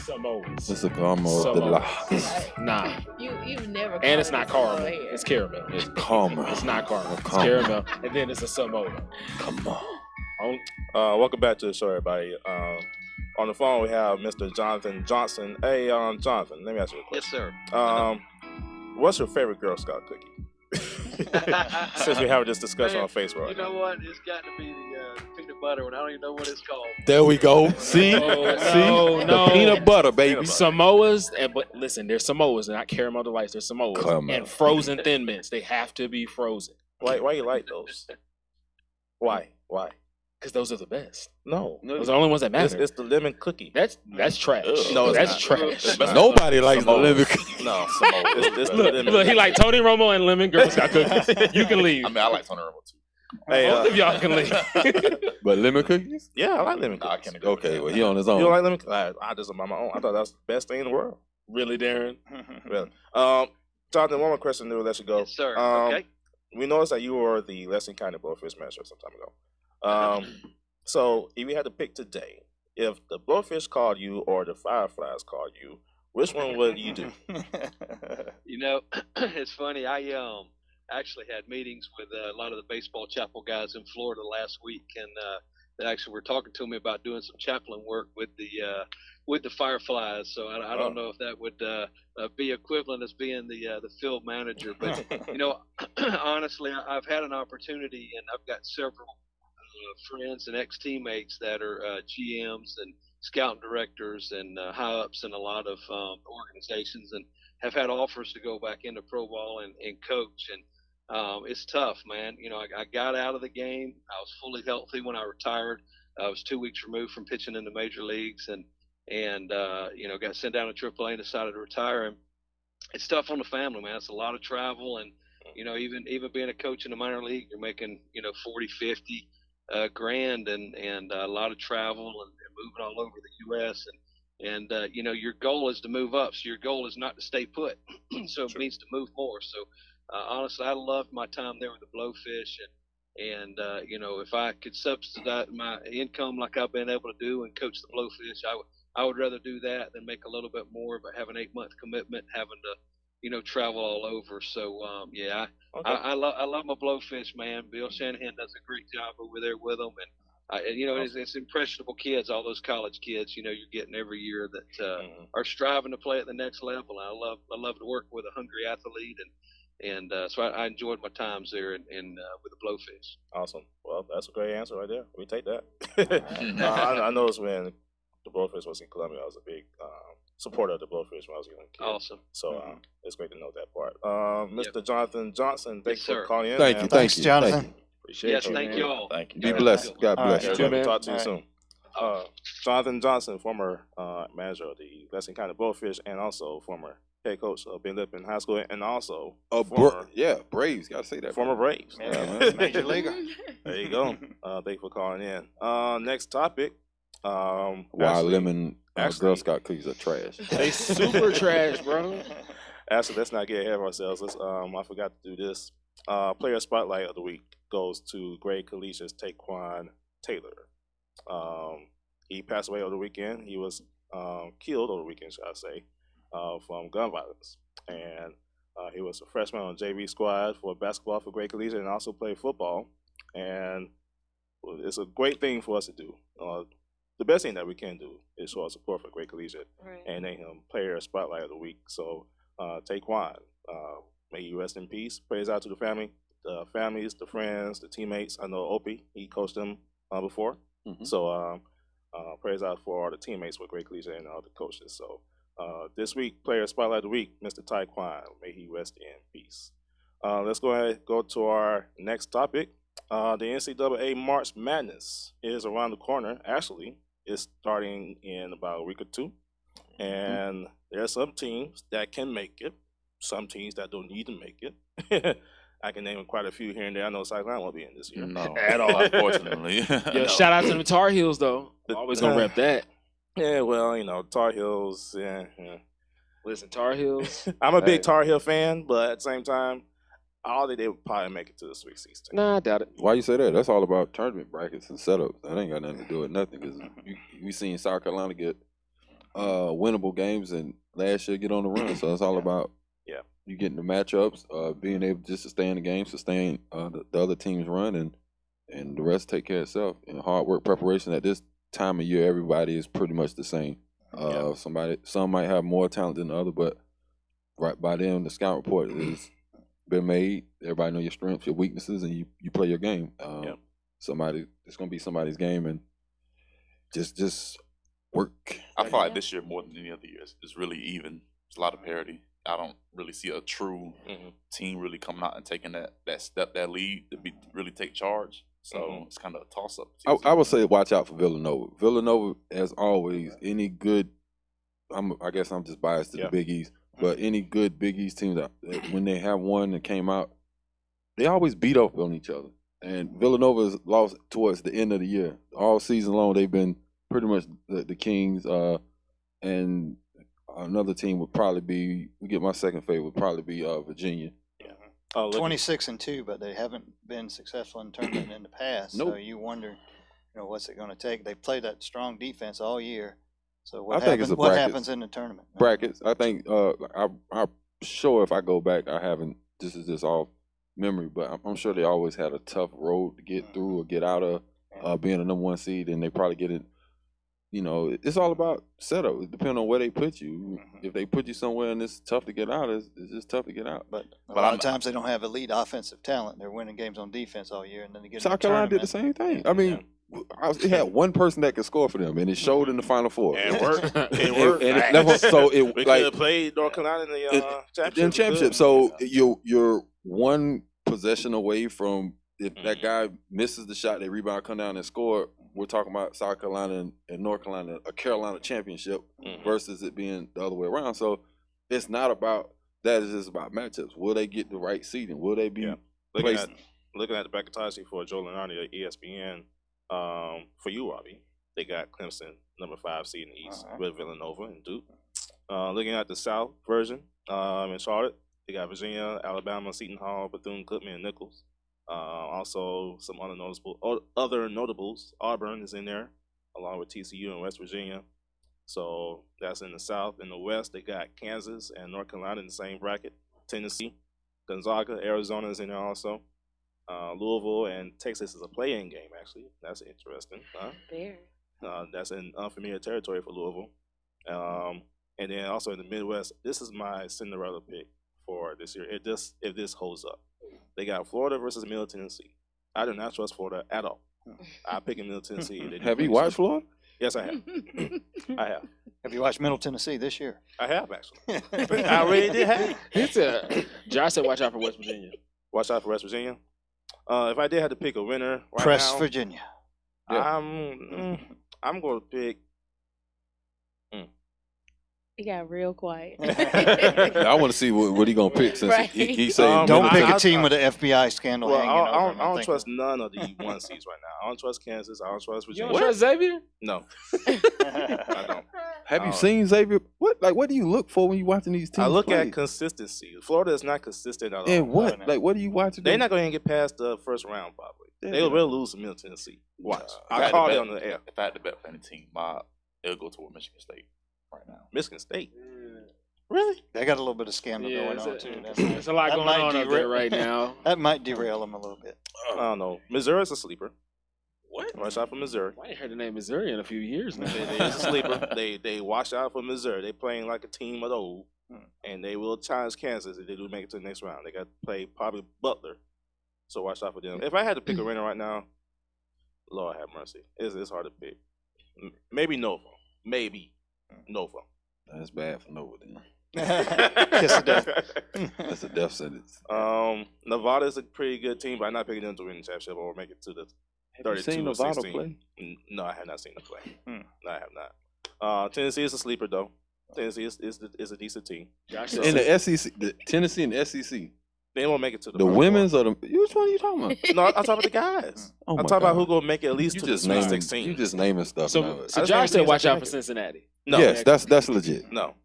Samoa's. It's a caramel delight. Nah. You've never. And it's not caramel. Samoa here. It's caramel. It's caramel. It's not caramel. It's caramel. And then it's a Samoa. Come on. Welcome back to the show, everybody. On the phone, we have Mr. Jonathan Johnson. Hey, Jonathan, let me ask you a question. Yes, sir. What's your favorite Girl Scout cookie? Since we're having this discussion on Facebook. You know what? It's got to be the peanut butter one. I don't even know what it's called. There we go. See? The peanut butter, baby. Samoas, but listen, they're Samoas, they're not caramel delights. They're Samoas. And frozen Thin Mints. They have to be frozen. Why you like those? Why? Because those are the best. No. Those are the only ones that matter. It's the lemon cookie. That's trash. No, that's trash. Nobody likes the lemon cookie. No, it's the lemon. Look, he like Tony Romo and lemon Girl Scout cookies. You can leave. I mean, I like Tony Romo too. Hey, both of y'all can leave. But lemon cookies? Yeah, I like lemon cookies. I can't agree. Okay, well, he on his own. You don't like lemon cookies? I just am on my own. I thought that's the best thing in the world. Really, Darren? Really. Jonathan, one more question, then we'll let you go. Yes, sir. Okay. We noticed that you were the Lexington County Blowfish Master some time ago. So if you had to pick today, if the Blowfish called you or the Fireflies called you, which one would you do? It's funny. I actually had meetings with a lot of the baseball chapel guys in Florida last week, and they actually were talking to me about doing some chaplain work with the Fireflies. So I don't know if that would be equivalent as being the field manager, but honestly, I've had an opportunity, and I've got several friends and ex-teammates that are GMs and scout directors and high ups in a lot of organizations, and have had offers to go back into pro ball and coach. And it's tough, man. I got out of the game. I was fully healthy when I retired. I was 2 weeks removed from pitching in the major leagues, and got sent down to AAA and decided to retire. And it's tough on the family, man. It's a lot of travel, and even being a coach in the minor league, you're making 40, 50 grand, and a lot of travel and moving all over the U.S. and your goal is to move up. So your goal is not to stay put. So it means to move more. So honestly, I loved my time there with the Blowfish, And if I could subsidize my income like I've been able to do and coach the Blowfish, I would rather do that than make a little bit more, but have an 8-month commitment, having to travel all over. So I love my Blowfish, man. Bill Shanahan does a great job over there with them, and it's impressionable kids, all those college kids. You're getting every year that are striving to play at the next level. I love to work with a hungry athlete, and so I enjoyed my times there in with the Blowfish. Awesome. Well, that's a great answer right there. We take that. I noticed when the Blowfish was in Columbia, I was a big supporter of the Blowfish when I was a young kid. Awesome. So it's great to know that part. Mr. Jonathan Johnson, thanks for calling in. Thank you. Thanks, Jonathan. Appreciate Yes, you. thank you all. Thank you. Be blessed. God bless Yeah, you. we'll talk to you soon. Jonathan Johnson, former manager of the Lexington County Blowfish, and also former head coach of Ben Lippen High School, and also Braves. Gotta say that. former Braves. Major leaguer. There you go. Thank you for calling in. Next topic. Why actually- lemon actually- Girl Scout cookies are trash. They super trash, bro. Actually, let's not get ahead of ourselves. I forgot to do this. Player spotlight of the week goes to Gray Collegia's Taquan Taylor. He passed away over the weekend. He was killed over the weekend, should I say, from gun violence. And he was a freshman on JV squad for basketball for Gray Collegiate and also played football. And it's a great thing for us to do. The best thing that we can do is show our support for Gray Collegiate and name him Player Spotlight of the Week. So Taquan, may you rest in peace. Prayers out to the family, the families, the friends, the teammates. I know Opie, he coached them before. Mhm. So prayers out for all the teammates with Gray Collegiate and all the coaches. So this week, Player Spotlight of the Week, Mr. Taquan, may he rest in peace. Let's go to our next topic. The NCAA March Madness is around the corner. Actually, it's starting in about a week or two. And there are some teams that can make it, some teams that don't need to make it. I can name quite a few here and there. I know South Carolina won't be in this year. No, At all. unfortunately. Yo, shout out to the Tar Heels, though. Always gonna rep that. Yeah, well, Tar Heels. Yeah. Listen, Tar Heels. I'm a big Tar Heel fan, but at the same time, all they would probably make it to the Sweet 16. Nah, I doubt it. Why you say that? That's all about tournament brackets and setups. That ain't got nothing to do with nothing. Because we seen South Carolina get winnable games and last year get on the run. So it's all about you getting the matchups, being able just to stay in the game, sustain the other team's run, and the rest take care of itself. And hard work, preparation. At this time of year, everybody is pretty much the same. Some might have more talent than the other, but right by then the scout report is been made. Everybody know your strengths, your weaknesses, and you play your game. It's gonna be somebody's game, and just work. I feel like this year more than any other years, it's really even. There's a lot of parity. I don't really see a true team really coming out and taking that step, that lead to really take charge. So it's kind of a toss up. I would say watch out for Villanova. Villanova, as always, any good. I guess I'm just biased to the Big East, but any good Big East team that when they have one that came out, they always beat up on each other. And Villanova's lost towards the end of the year. All season long, they've been pretty much the Kings. And another team would probably be. We get my second favorite would probably be Virginia. 26-2, but they haven't been successful in tournament in the past. Nope. So you wonder, what's it going to take? They played that strong defense all year. So what happens in the tournament? Brackets. I think I'm sure if I go back, I haven't. This is just off memory, but I'm sure they always had a tough road to get through or get out of being a number one seed, and they probably get it. It's all about setup. It depends on where they put you. If they put you somewhere and it's tough to get out, it's just tough to get out. But a lot of times they don't have elite offensive talent. They're winning games on defense all year, and then they get South Carolina did the same thing. I mean, it had one person that could score for them, and it showed in the Final Four. And it worked. It worked. We could have played North Carolina in the championship. So you're one possession away from if that guy misses the shot, they rebound, come down and score. We're talking about South Carolina and North Carolina, a Carolina championship versus it being the other way around. So it's not about that. It's just about matchups. Will they get the right seeding? Will they be placed? Looking at the bracketology for Joe Lenardi at ESPN, for you, Robbie, they got Clemson, number 5 seed in the East, with Villanova and Duke. Looking at the South version in Charlotte, they got Virginia, Alabama, Seton Hall, Bethune-Cookman, and Nichols. Also, some other notables. Auburn is in there, along with TCU and West Virginia. So that's in the South. In the West, they got Kansas and North Carolina in the same bracket. Tennessee, Gonzaga, Arizona is in there also. Louisville and Texas is a play-in game, actually. That's interesting. Fair. That's in unfamiliar territory for Louisville. And then also in the Midwest, this is my Cinderella pick for this year. If this holds up, they got Florida versus Middle Tennessee. I do not trust Florida at all. I pick in Middle Tennessee. Have you watched Florida? Yes, I have. I have. Have you watched Middle Tennessee this year? I have, actually. I really did have. Josh said, "Watch out for West Virginia." Watch out for West Virginia. If I did have to pick a winner right Press now, Virginia. Yeah. I'm going to pick. It got real quiet. I want to see what he gonna pick since Right. he said. Don't pick a team with an FBI scandal Well, hanging I over don't, them, I don't think. trust none of the 1 seeds right now. I don't trust Kansas. I don't trust You Virginia. don't trust Xavier? No, I don't. Have you seen Xavier? What do you look for when you watching these teams? I look play? at consistency. Florida is not consistent at all. And what? Like, what are you watching? They're not going to get past the first round, probably. They will lose to Middle Tennessee. Watch. I If called had it to on the air. If I had to bet for any team, it'll go toward Michigan State right now. Michigan State. Really? They got a little bit of scandal Yeah, going it's on a- too. There's a lot that going might on up there right now. That might derail them a little bit. I don't know. Missouri's a sleeper. What? Watch out for Missouri. I ain't heard the name Missouri in a few years now. They is a sleeper. They watch out for Missouri. They playing like a team of old, and they will challenge Kansas if they do make it to the next round. They got to play probably Butler, so watch out for them. If I had to pick a winner right now, Lord have mercy, it's hard to pick. Maybe Nova. Maybe Nova. That's bad for Nova then. Kiss of death. That's a death sentence. Nevada is a pretty good team, but I'm not picking them to win the championship or make it to the 32 Have you seen or Nevada 16. play? No, I have not seen them play. No, I have not. Tennessee is a sleeper though. Tennessee is a decent team. In the SEC, Tennessee and the SEC. They won't make it to The women's or the which one are you talking about? No, I'm talking about the guys. Oh I'm my talking about God. who gonna make it at least You to just the Sweet naming 16. you just naming stuff. So, now. so just Josh naming said, teams "Watch that out can for make it." Cincinnati." No, Yes, that's legit. No,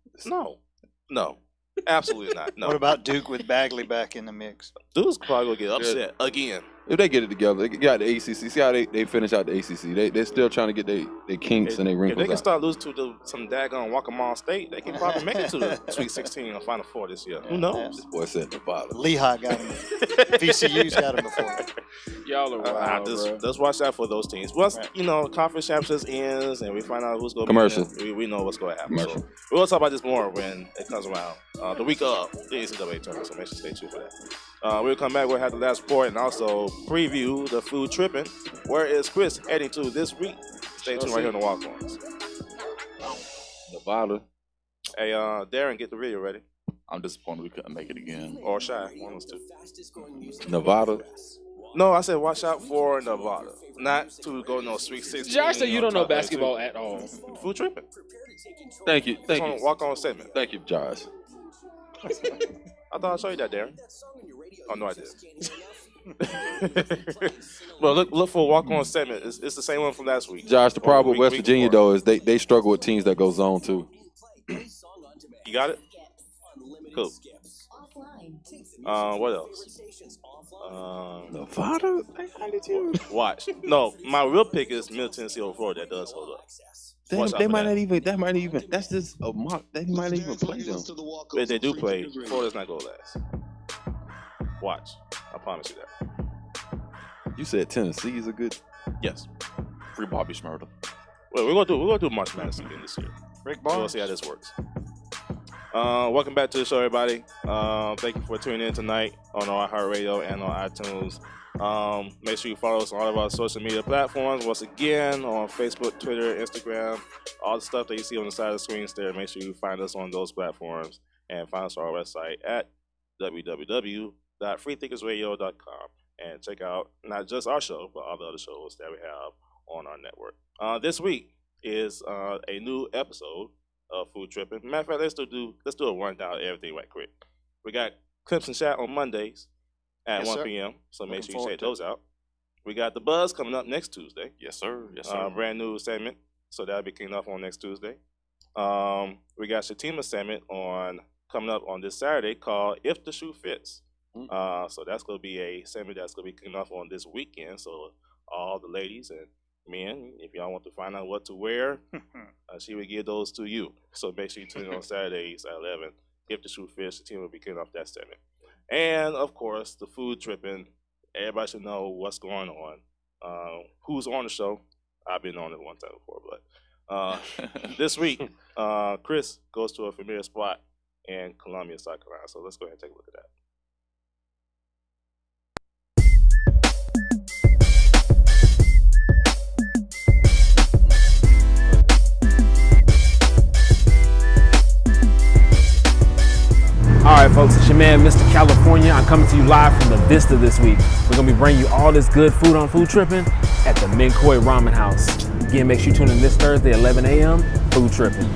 absolutely not. No. What about Duke with Bagley back in the mix? Duke's probably gonna get upset again. If they get it together, they got the ACC. See how they finish out the ACC. They're still trying to get their kinks and their If wrinkles they can out. start losing to some daggone Walk-Ons State, they can probably make it to the Sweet 16 or Final Four this year. Who knows? This boy said Nevada. Lehigh got him. VCU's got him before. Y'all are wild, bro. Just watch out for those teams. Once conference championships ends and we find out who's going to Commercial. be in it, we know what's going to happen. Commercial. So we'll talk about this more when it comes around. The week of the NCAA tournament, so make sure to stay tuned for that. We'll come back. We'll have the last report and also preview the food tripping. Where is Chris heading to this week? Stay tuned right here on the Walk-Ons. Nevada. Hey, Darren, get the video ready. I'm disappointed we couldn't make it again. Or Shy, one of those two. Nevada. No, I said watch out for Nevada. Not to go no Sweet 16. Josh said you or don't know top 32. basketball at all. Food tripping. Thank you. Thank you. Walk-on segment. Thank you, Josh. I thought I showed you that, Darren. Oh, no, I did. Well, look for a walk-on segment. It's the same one from last week. Josh, the problem with West week Virginia before. though is they struggle with teams that go zone too. You got it? Cool. What else? Nevada? How did you? Watch. No, my real pick is Middle Tennessee over Florida. That does hold up. Watch out They for might that. not even. That might even. That's just a mock. They might not even play them. If they do play, Florida's not going last. Watch. I promise you that. You said Tennessee is a good. Yes. Free Bobby Schmurda. Well, we're gonna do March Madness again this year. Rick We'll Barnes. see how this works. Welcome back to the show, everybody. Thank you for tuning in tonight on our iHeartRadio and on iTunes. Make sure you follow us on all of our social media platforms. Once again, on Facebook, Twitter, Instagram, all the stuff that you see on the side of the screens there. Make sure you find us on those platforms and find us on our website at www.freethinkersradio.com and check out not just our show, but all the other shows that we have on our network. This week is a new episode of Food Tripping. Matter of fact, let's do a rundown of everything right quick. We got Clips and Chat on Mondays at 1 p.m. So make sure you check those out. We got The Buzz coming up next Tuesday. Yes, sir. Yes, sir. Brand new segment. So that'll be kicking off on next Tuesday. We got Shatima's segment coming up on this Saturday called If the Shoe Fits. So that's going to be a segment that's going to be kicking off on this weekend. So all the ladies and men, if y'all want to find out what to wear, she will give those to you. So make sure you tune in on Saturdays at 11. If the Shoe Fish, the team will be kicking off that segment. And, of course, the food tripping. Everybody should know what's going on. Who's on the show? I've been on it one time before, but this week, Chris goes to a familiar spot in Columbia, South Carolina. So let's go ahead and take a look at that. All right, folks, it's your man, Mr. California. I'm coming to you live from the Vista this week. We're going to be bringing you all this good food on Food Tripping at the Minkoi Ramen House. Again, make sure you tune in this Thursday at 11 a.m. Food Tripping.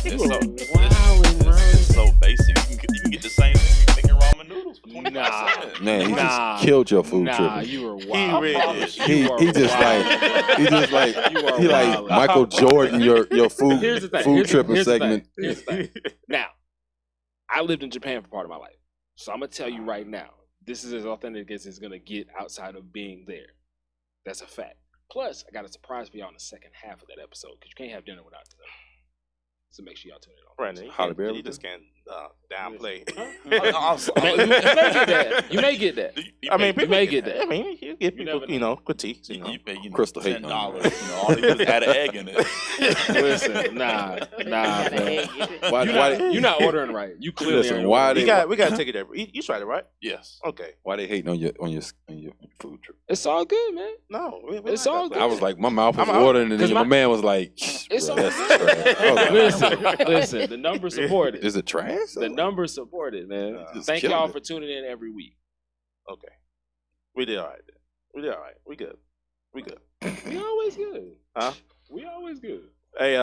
It's so basic. You can get the same thing. You making ramen noodles for 25 cents. Man, he just killed your food tripping. You were wild. He like Michael Jordan your food tripping segment. Here's the thing. Now, I lived in Japan for part of my life, so I'm gonna tell you right now, this is as authentic as it's gonna get outside of being there. That's a fact. Plus, I got a surprise for y'all in the second half of that episode because you can't have dinner without dessert. So make sure y'all tune in on. Brandon, you just can't downplay. You may get that. I mean, you may get that. I mean, you give people, critiques. You pay Crystal $10. All they do is add an egg in it. Listen, nah, man. You're not ordering right. You clearly Listen, ain't. We gotta take it every. You tried it, right? Yes. Okay. Why they hating on your food trip? It's all good, man. No, it's all good. I was like, my mouth was watering, and then my man was like, "It's all good." Listen, the numbers support it. Is it trash? The numbers support it, man. Thank y'all for tuning in every week. Okay. We did all right. We good. We always good. Huh? We always good. Hey,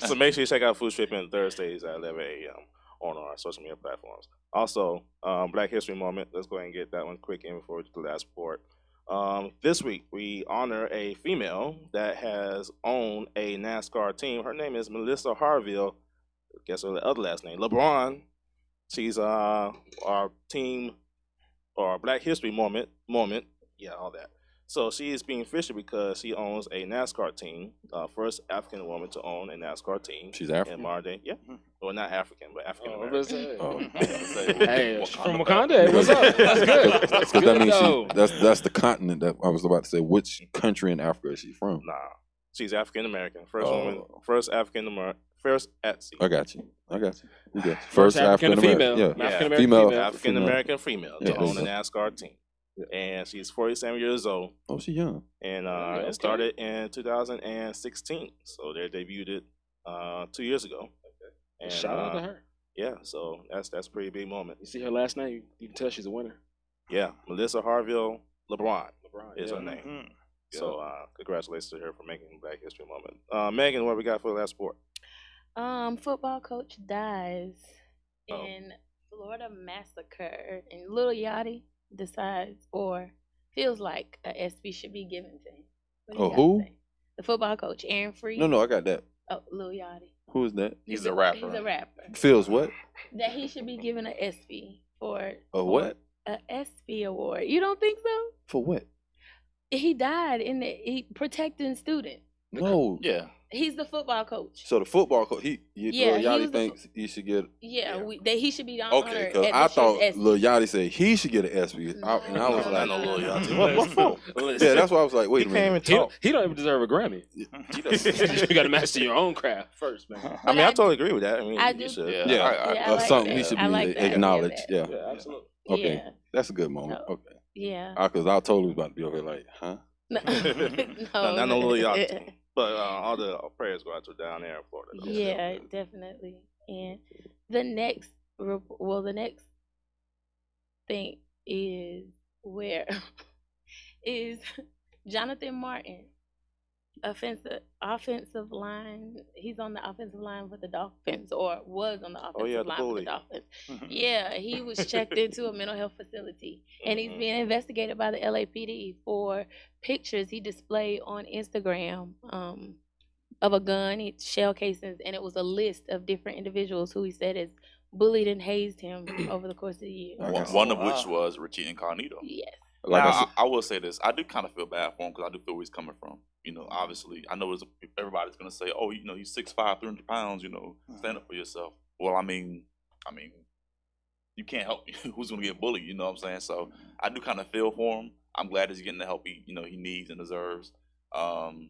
so make sure you check out Food Tripping Thursdays at 11 a.m. on our social media platforms. Also, Black History Moment. Let's go ahead and get that one quick in before we do the last report. This week, we honor a female that has owned a NASCAR team. Her name is Melissa Harville. Guess her other last name, LeBron. She's our team, or Black History Moment. Yeah, all that. So she is being featured because she owns a NASCAR team. First African woman to own a NASCAR team. She's African? In modern day. Yeah. Well, not African, but African American. Hey, from Wakanda. What's up? That's good. That's good. That means that's the continent that I was about to say. Which country in Africa is she from? Nah, she's African American. First woman, first African American, first at sea. I got you. You got First African female. Yeah. African American female to own a NASCAR team. And she's 47 years old. Oh, she's young. And it started in 2016. So they debuted it 2 years ago. And, shout out to her. Yeah, so that's a pretty big moment. You see her last name, you can tell she's a winner. Yeah, Melissa Harville LeBron is her name. Mm-hmm. So congratulations to her for making Black History Moment. Megan, what we got for the last sport? Football coach dies in Florida massacre, and Lil Yachty decides or feels like a SB should be given to him. Who? The football coach, Aaron Freed. No, I got that. Oh, Lil Yachty. Who is that? He's a rapper. He's a rapper. Feels what? That he should be given an SB for what? A SB award. You don't think so? For what? He died he protecting students. No. Yeah. He's the football coach. So the football coach, Lil Yachty he thinks he should get. He should be honored. Okay, because I thought Lil Yachty said he should get an SB, and I was like, no, Lil Yachty. What for? Yeah, that's why I was like, wait a minute. He don't even deserve a Grammy. You got to master your own craft first, man. I mean, I totally agree with that. I mean, I you do. should. I like something that. we should I like be that. acknowledged. Yeah, absolutely. Okay, Yeah. that's a good moment. Okay. Yeah. Because I totally was about to be over here like, huh? No, not no Lil Yachty. But all the prayers go out to down there in Florida. Though. Yeah, definitely. And the next thing is is Jonathan Martin, offensive line. He's on the offensive line for the Dolphins, or was on the offensive line for the Dolphins. Yeah, he was checked into a mental health facility, and he's being investigated by the LAPD for pictures he displayed on Instagram of a gun, shell casings, and it was a list of different individuals who he said has bullied and hazed him over the course of the year. One of which was Richie Incognito. Yes. Like Now, I will say this. I do kind of feel bad for him because I do feel where he's coming from. Obviously, I know everybody's going to say, oh, he's 6'5", 300 pounds, stand up for yourself. Well, I mean, you can't help who's going to get bullied, you know what I'm saying? So I do kind of feel for him. I'm glad he's getting the help he needs and deserves. I'm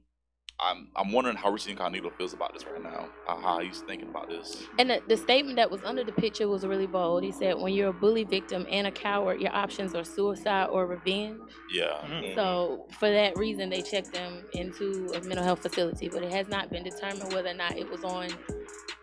wondering how Richie Incognito feels about this right now, how he's thinking about this. And the statement that was under the picture was really bold. He said, when you're a bully victim and a coward, your options are suicide or revenge. Yeah. Mm-hmm. So for that reason, they checked him into a mental health facility, but it has not been determined whether or not it was on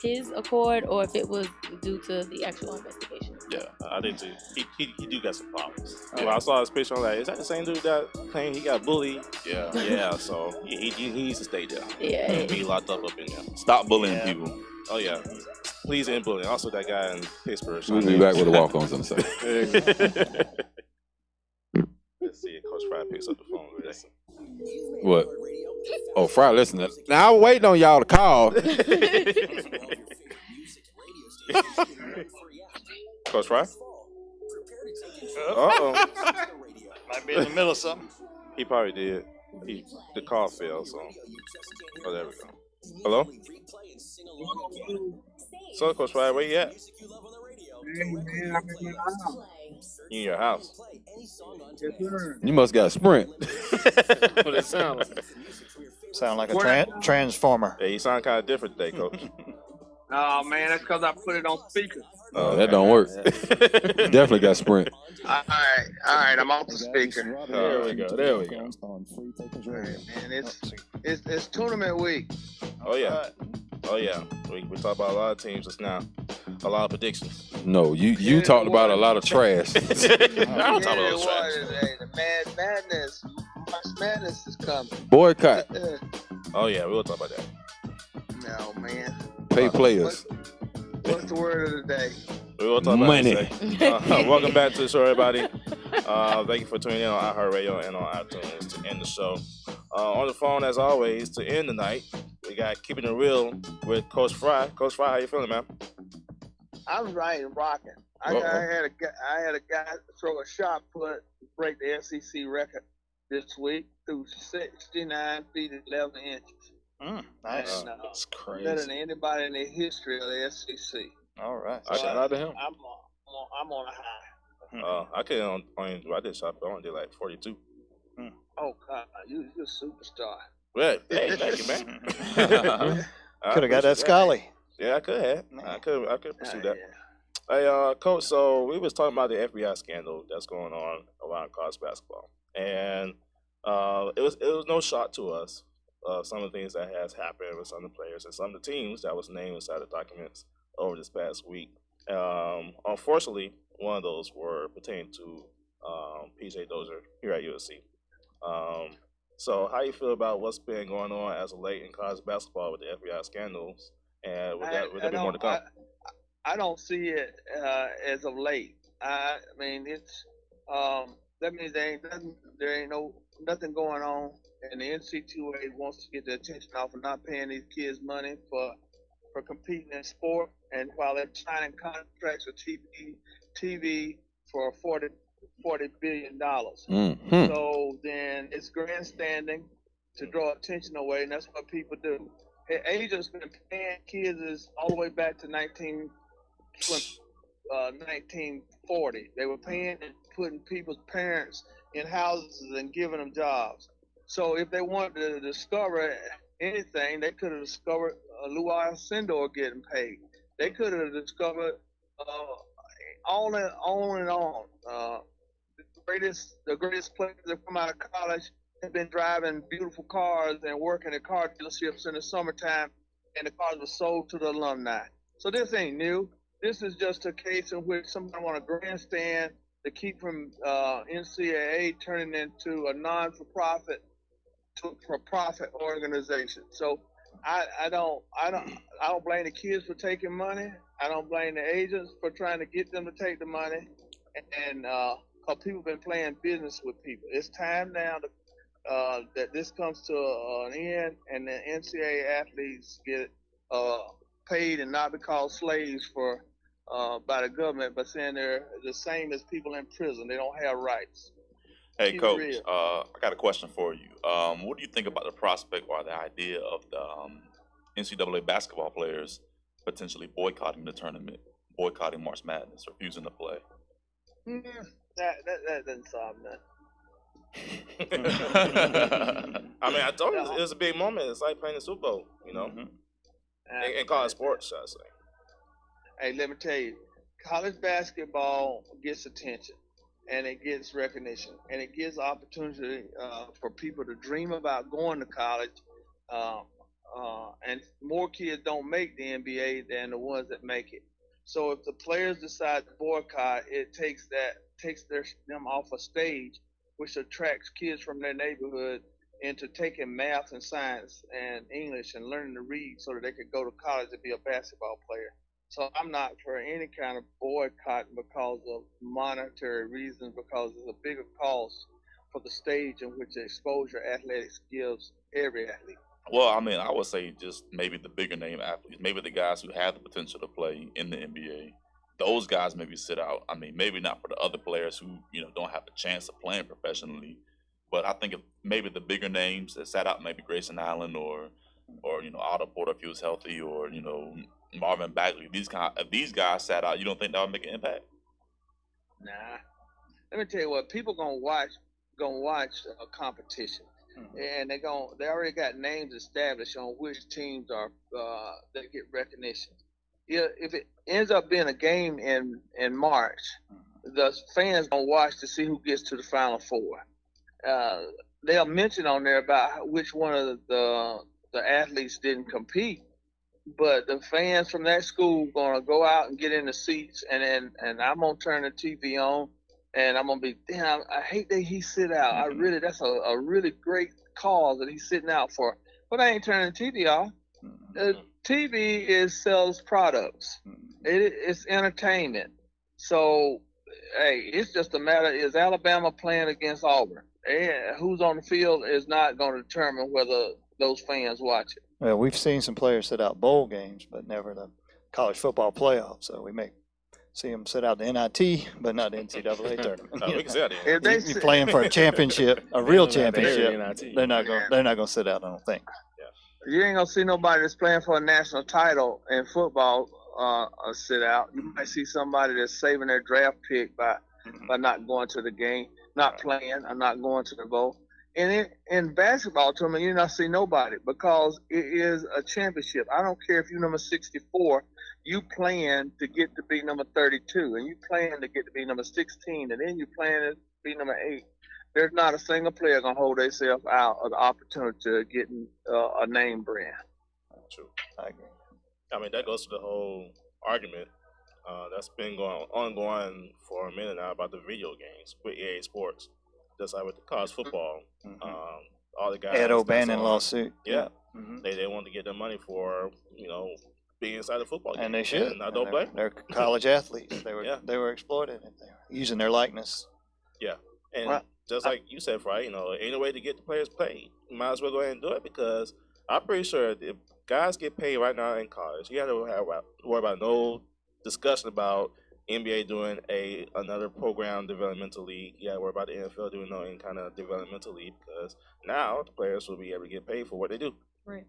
his accord or if it was due to the actual investigation. Yeah, I did too. He do got some problems. When I saw his picture, I'm like, is that the same dude that claimed he got bullied? Yeah. Yeah, so he needs to stay there. Yeah. Be locked up in there. Stop bullying people. Oh, yeah. Please end bullying. Also, that guy in Pittsburgh. We'll be back with the walk-ons on the side. Let's see if Coach Fry picks up the phone today. What? Oh, Fry listening. Now, I was waiting on y'all to call. Coach Fry? Uh-oh. Might be in the middle of something. He probably did. The call failed, so. Oh, there we go. Hello? So, Coach Fry, where you at? You in your house? You must got a Sprint. What it sound like? Sound like a transformer. Yeah, you sound kind of different today, Coach. Oh, man, that's because I put it on speaker. Oh, that don't work. Definitely got Sprint. All right, I'm off the speaker. There we go. Man, it's tournament week. Oh, yeah. Oh, yeah. We talk about a lot of teams just now. A lot of predictions. No, you talked about a lot of trash. I don't talk about trash. The madness. March Madness is coming. Boycott. Oh, yeah, we'll talk about that. No, man. Pay players. What's the word of the day? We will talk about money. That. Welcome back to the show, everybody. Thank you for tuning in on iHeartRadio and on iTunes to end the show. On the phone, as always, to end the night, we got Keeping It Real with Coach Fry. Coach Fry, how you feeling, man? I'm right and rocking. I had a guy throw a shot put, break the SEC record this week through 69 feet and 11 inches. Nice. And, that's crazy. Better than anybody in the history of the SEC. All right. So Shout out to him. I'm on a high. I couldn't only I did shot, but I only did like 42. Oh God, you're a superstar. Well, hey, thank you, man. Could have got that Scully. Yeah, I could have. I could pursue that. Hey, Coach. So we was talking about the FBI scandal that's going on around college basketball, and it was no shock to us. Some of the things that has happened with some of the players and some of the teams that was named inside the documents over this past week. Unfortunately, one of those were pertaining to PJ Dozier here at USC. So how you feel about what's been going on as of late in college basketball with the FBI scandals, and would there be more to come? I don't see it as of late. I mean, it's that means there ain't nothing going on, and the NCAA wants to get the attention off of not paying these kids money for competing in sport, and while they're signing contracts with TV for $40 billion. Mm-hmm. So then it's grandstanding to draw attention away, and that's what people do. Agents been paying kids all the way back to 1940. They were paying and putting people's parents in houses and giving them jobs. So if they wanted to discover anything, they could have discovered Lou Alcindor getting paid. They could have discovered on and on. The greatest players that come out of college have been driving beautiful cars and working at car dealerships in the summertime, and the cars were sold to the alumni. So this ain't new. This is just a case in which somebody want to grandstand to keep from NCAA turning into a non-for-profit to for-profit organization. So I don't blame the kids for taking money. I don't blame the agents for trying to get them to take the money, and because people been playing business with people. It's time now to that this comes to an end, and the NCAA athletes get paid and not be called slaves for by the government, but saying they're the same as people in prison. They don't have rights. Hey, Keep it Coach, real. I got a question for you. What do you think about the prospect or the idea of the NCAA basketball players potentially boycotting the tournament, boycotting March Madness, refusing to play? That doesn't solve nothing. I mean, I told you it was a big moment. It's like playing the Super Bowl, you know, in college sports, I say. Hey, let me tell you, college basketball gets attention, and it gets recognition, and it gives opportunity for people to dream about going to college. And more kids don't make the NBA than the ones that make it. So if the players decide to boycott, it takes them off a stage, which attracts kids from their neighborhood into taking math and science and English and learning to read so that they could go to college and be a basketball player. So I'm not for any kind of boycott because of monetary reasons, because it's a bigger cost for the stage in which exposure athletics gives every athlete. Well, I mean, I would say just maybe the bigger name athletes, maybe the guys who have the potential to play in the NBA. Those guys maybe sit out. I mean, maybe not for the other players who, don't have the chance of playing professionally. But I think if maybe the bigger names that sat out, maybe Grayson Allen or Otto Porter if he was healthy, or Marvin Bagley. If these guys sat out, you don't think that would make an impact? Nah. Let me tell you what, people gonna watch a competition, and they already got names established on which teams are that get recognition. Yeah, if it ends up being a game in March, the fans gonna watch to see who gets to the Final Four. They'll mention on there about which one of the athletes didn't compete, but the fans from that school gonna go out and get in the seats, and I'm gonna turn the TV on, and I'm gonna be, damn, I hate that he sit out. That's a really great cause that he's sitting out for. But I ain't turning the TV off. TV sells products. It's entertainment. So, hey, it's just a matter, is Alabama playing against Auburn? Who's on the field is not going to determine whether those fans watch it. Well, we've seen some players sit out bowl games, but never the college football playoffs. So we may see them sit out the NIT, but not the NCAA tournament. No, we can sit out the You're playing for a championship, a real championship. They're not going to sit out, I don't think. You ain't gonna see nobody that's playing for a national title in football sit out. You might see somebody that's saving their draft pick by not going to the game, not playing, or not going to the bowl. And in basketball tournament, you not see nobody because it is a championship. I don't care if you're number 64, you plan to get to be number 32, and you plan to get to be number 16, and then you plan to be number 8. There's not a single player gonna hold themselves out of the opportunity of getting a name brand. True, I agree. I mean, that goes to the whole argument that's been ongoing for a minute now about the video games with EA Sports, just like with the college football. All the guys. Ed O'Bannon lawsuit. Yeah, they want to get their money for being inside the football game, and they should. And I don't blame. They're college athletes. They were exploited. Using their likeness. Yeah, and. Just like you said, Fry, ain't a way to get the players paid. You might as well go ahead and do it because I'm pretty sure if guys get paid right now in college, you have to worry about no discussion about NBA doing another program developmental league. You got to worry about the NFL doing any kind of developmental league because now the players will be able to get paid for what they do. Right.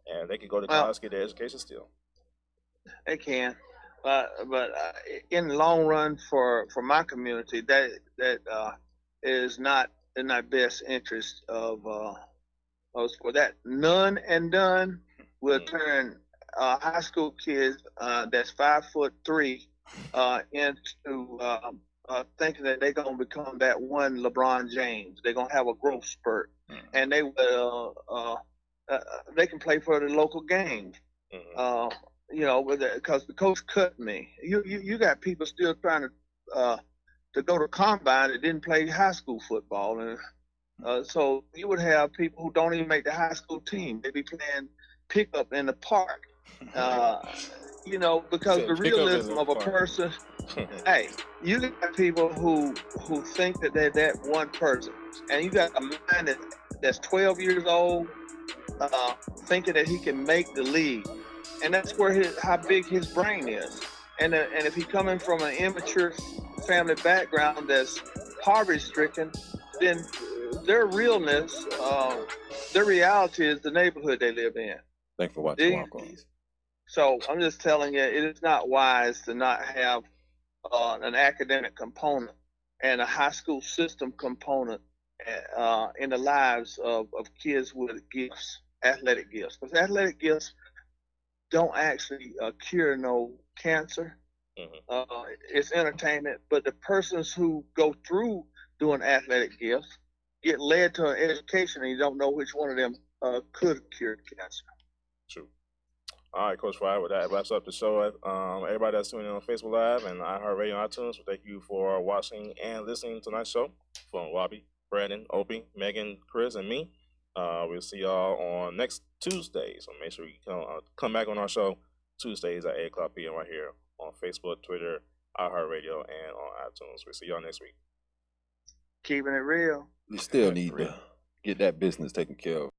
And they can go to college, get their education still. They can. But in the long run for my community, that is not in our best interest of for that. None and done will turn high school kids that's 5'3" into thinking that they're gonna become that one LeBron James. They're gonna have a growth spurt, and they will they can play for the local game. Because the coach cut me. You got people still trying to go to combine that didn't play high school football, and so you would have people who don't even make the high school team. They be playing pickup in the park, because the realism of a person. Hey, you got people who think that they're that one person, and you got a mind that's 12 years old, thinking that he can make the league, and that's where how big his brain is. And if he coming from an immature family background that's poverty-stricken, then their realness, their reality is the neighborhood they live in. Thanks for watching Walk-Ons. So I'm just telling you, it is not wise to not have an academic component and a high school system component in the lives of kids with gifts, athletic gifts. Because athletic gifts don't actually cure no cancer. It's entertainment, but the persons who go through doing athletic gifts get led to an education, and you don't know which one of them could cure cancer. True. All right, Coach Fry, with that wraps up the show. Everybody that's tuning in on Facebook Live and iHeartRadio and iTunes, we thank you for watching and listening to tonight's show. From Robbie, Brandon, Opie, Megan, Chris, and me. We'll see y'all on next Tuesday. So make sure you come back on our show Tuesdays at 8 o'clock p.m. right here on Facebook, Twitter, iHeartRadio, and on iTunes. We'll see y'all next week. Keeping it real. You still need to get that business taken care of.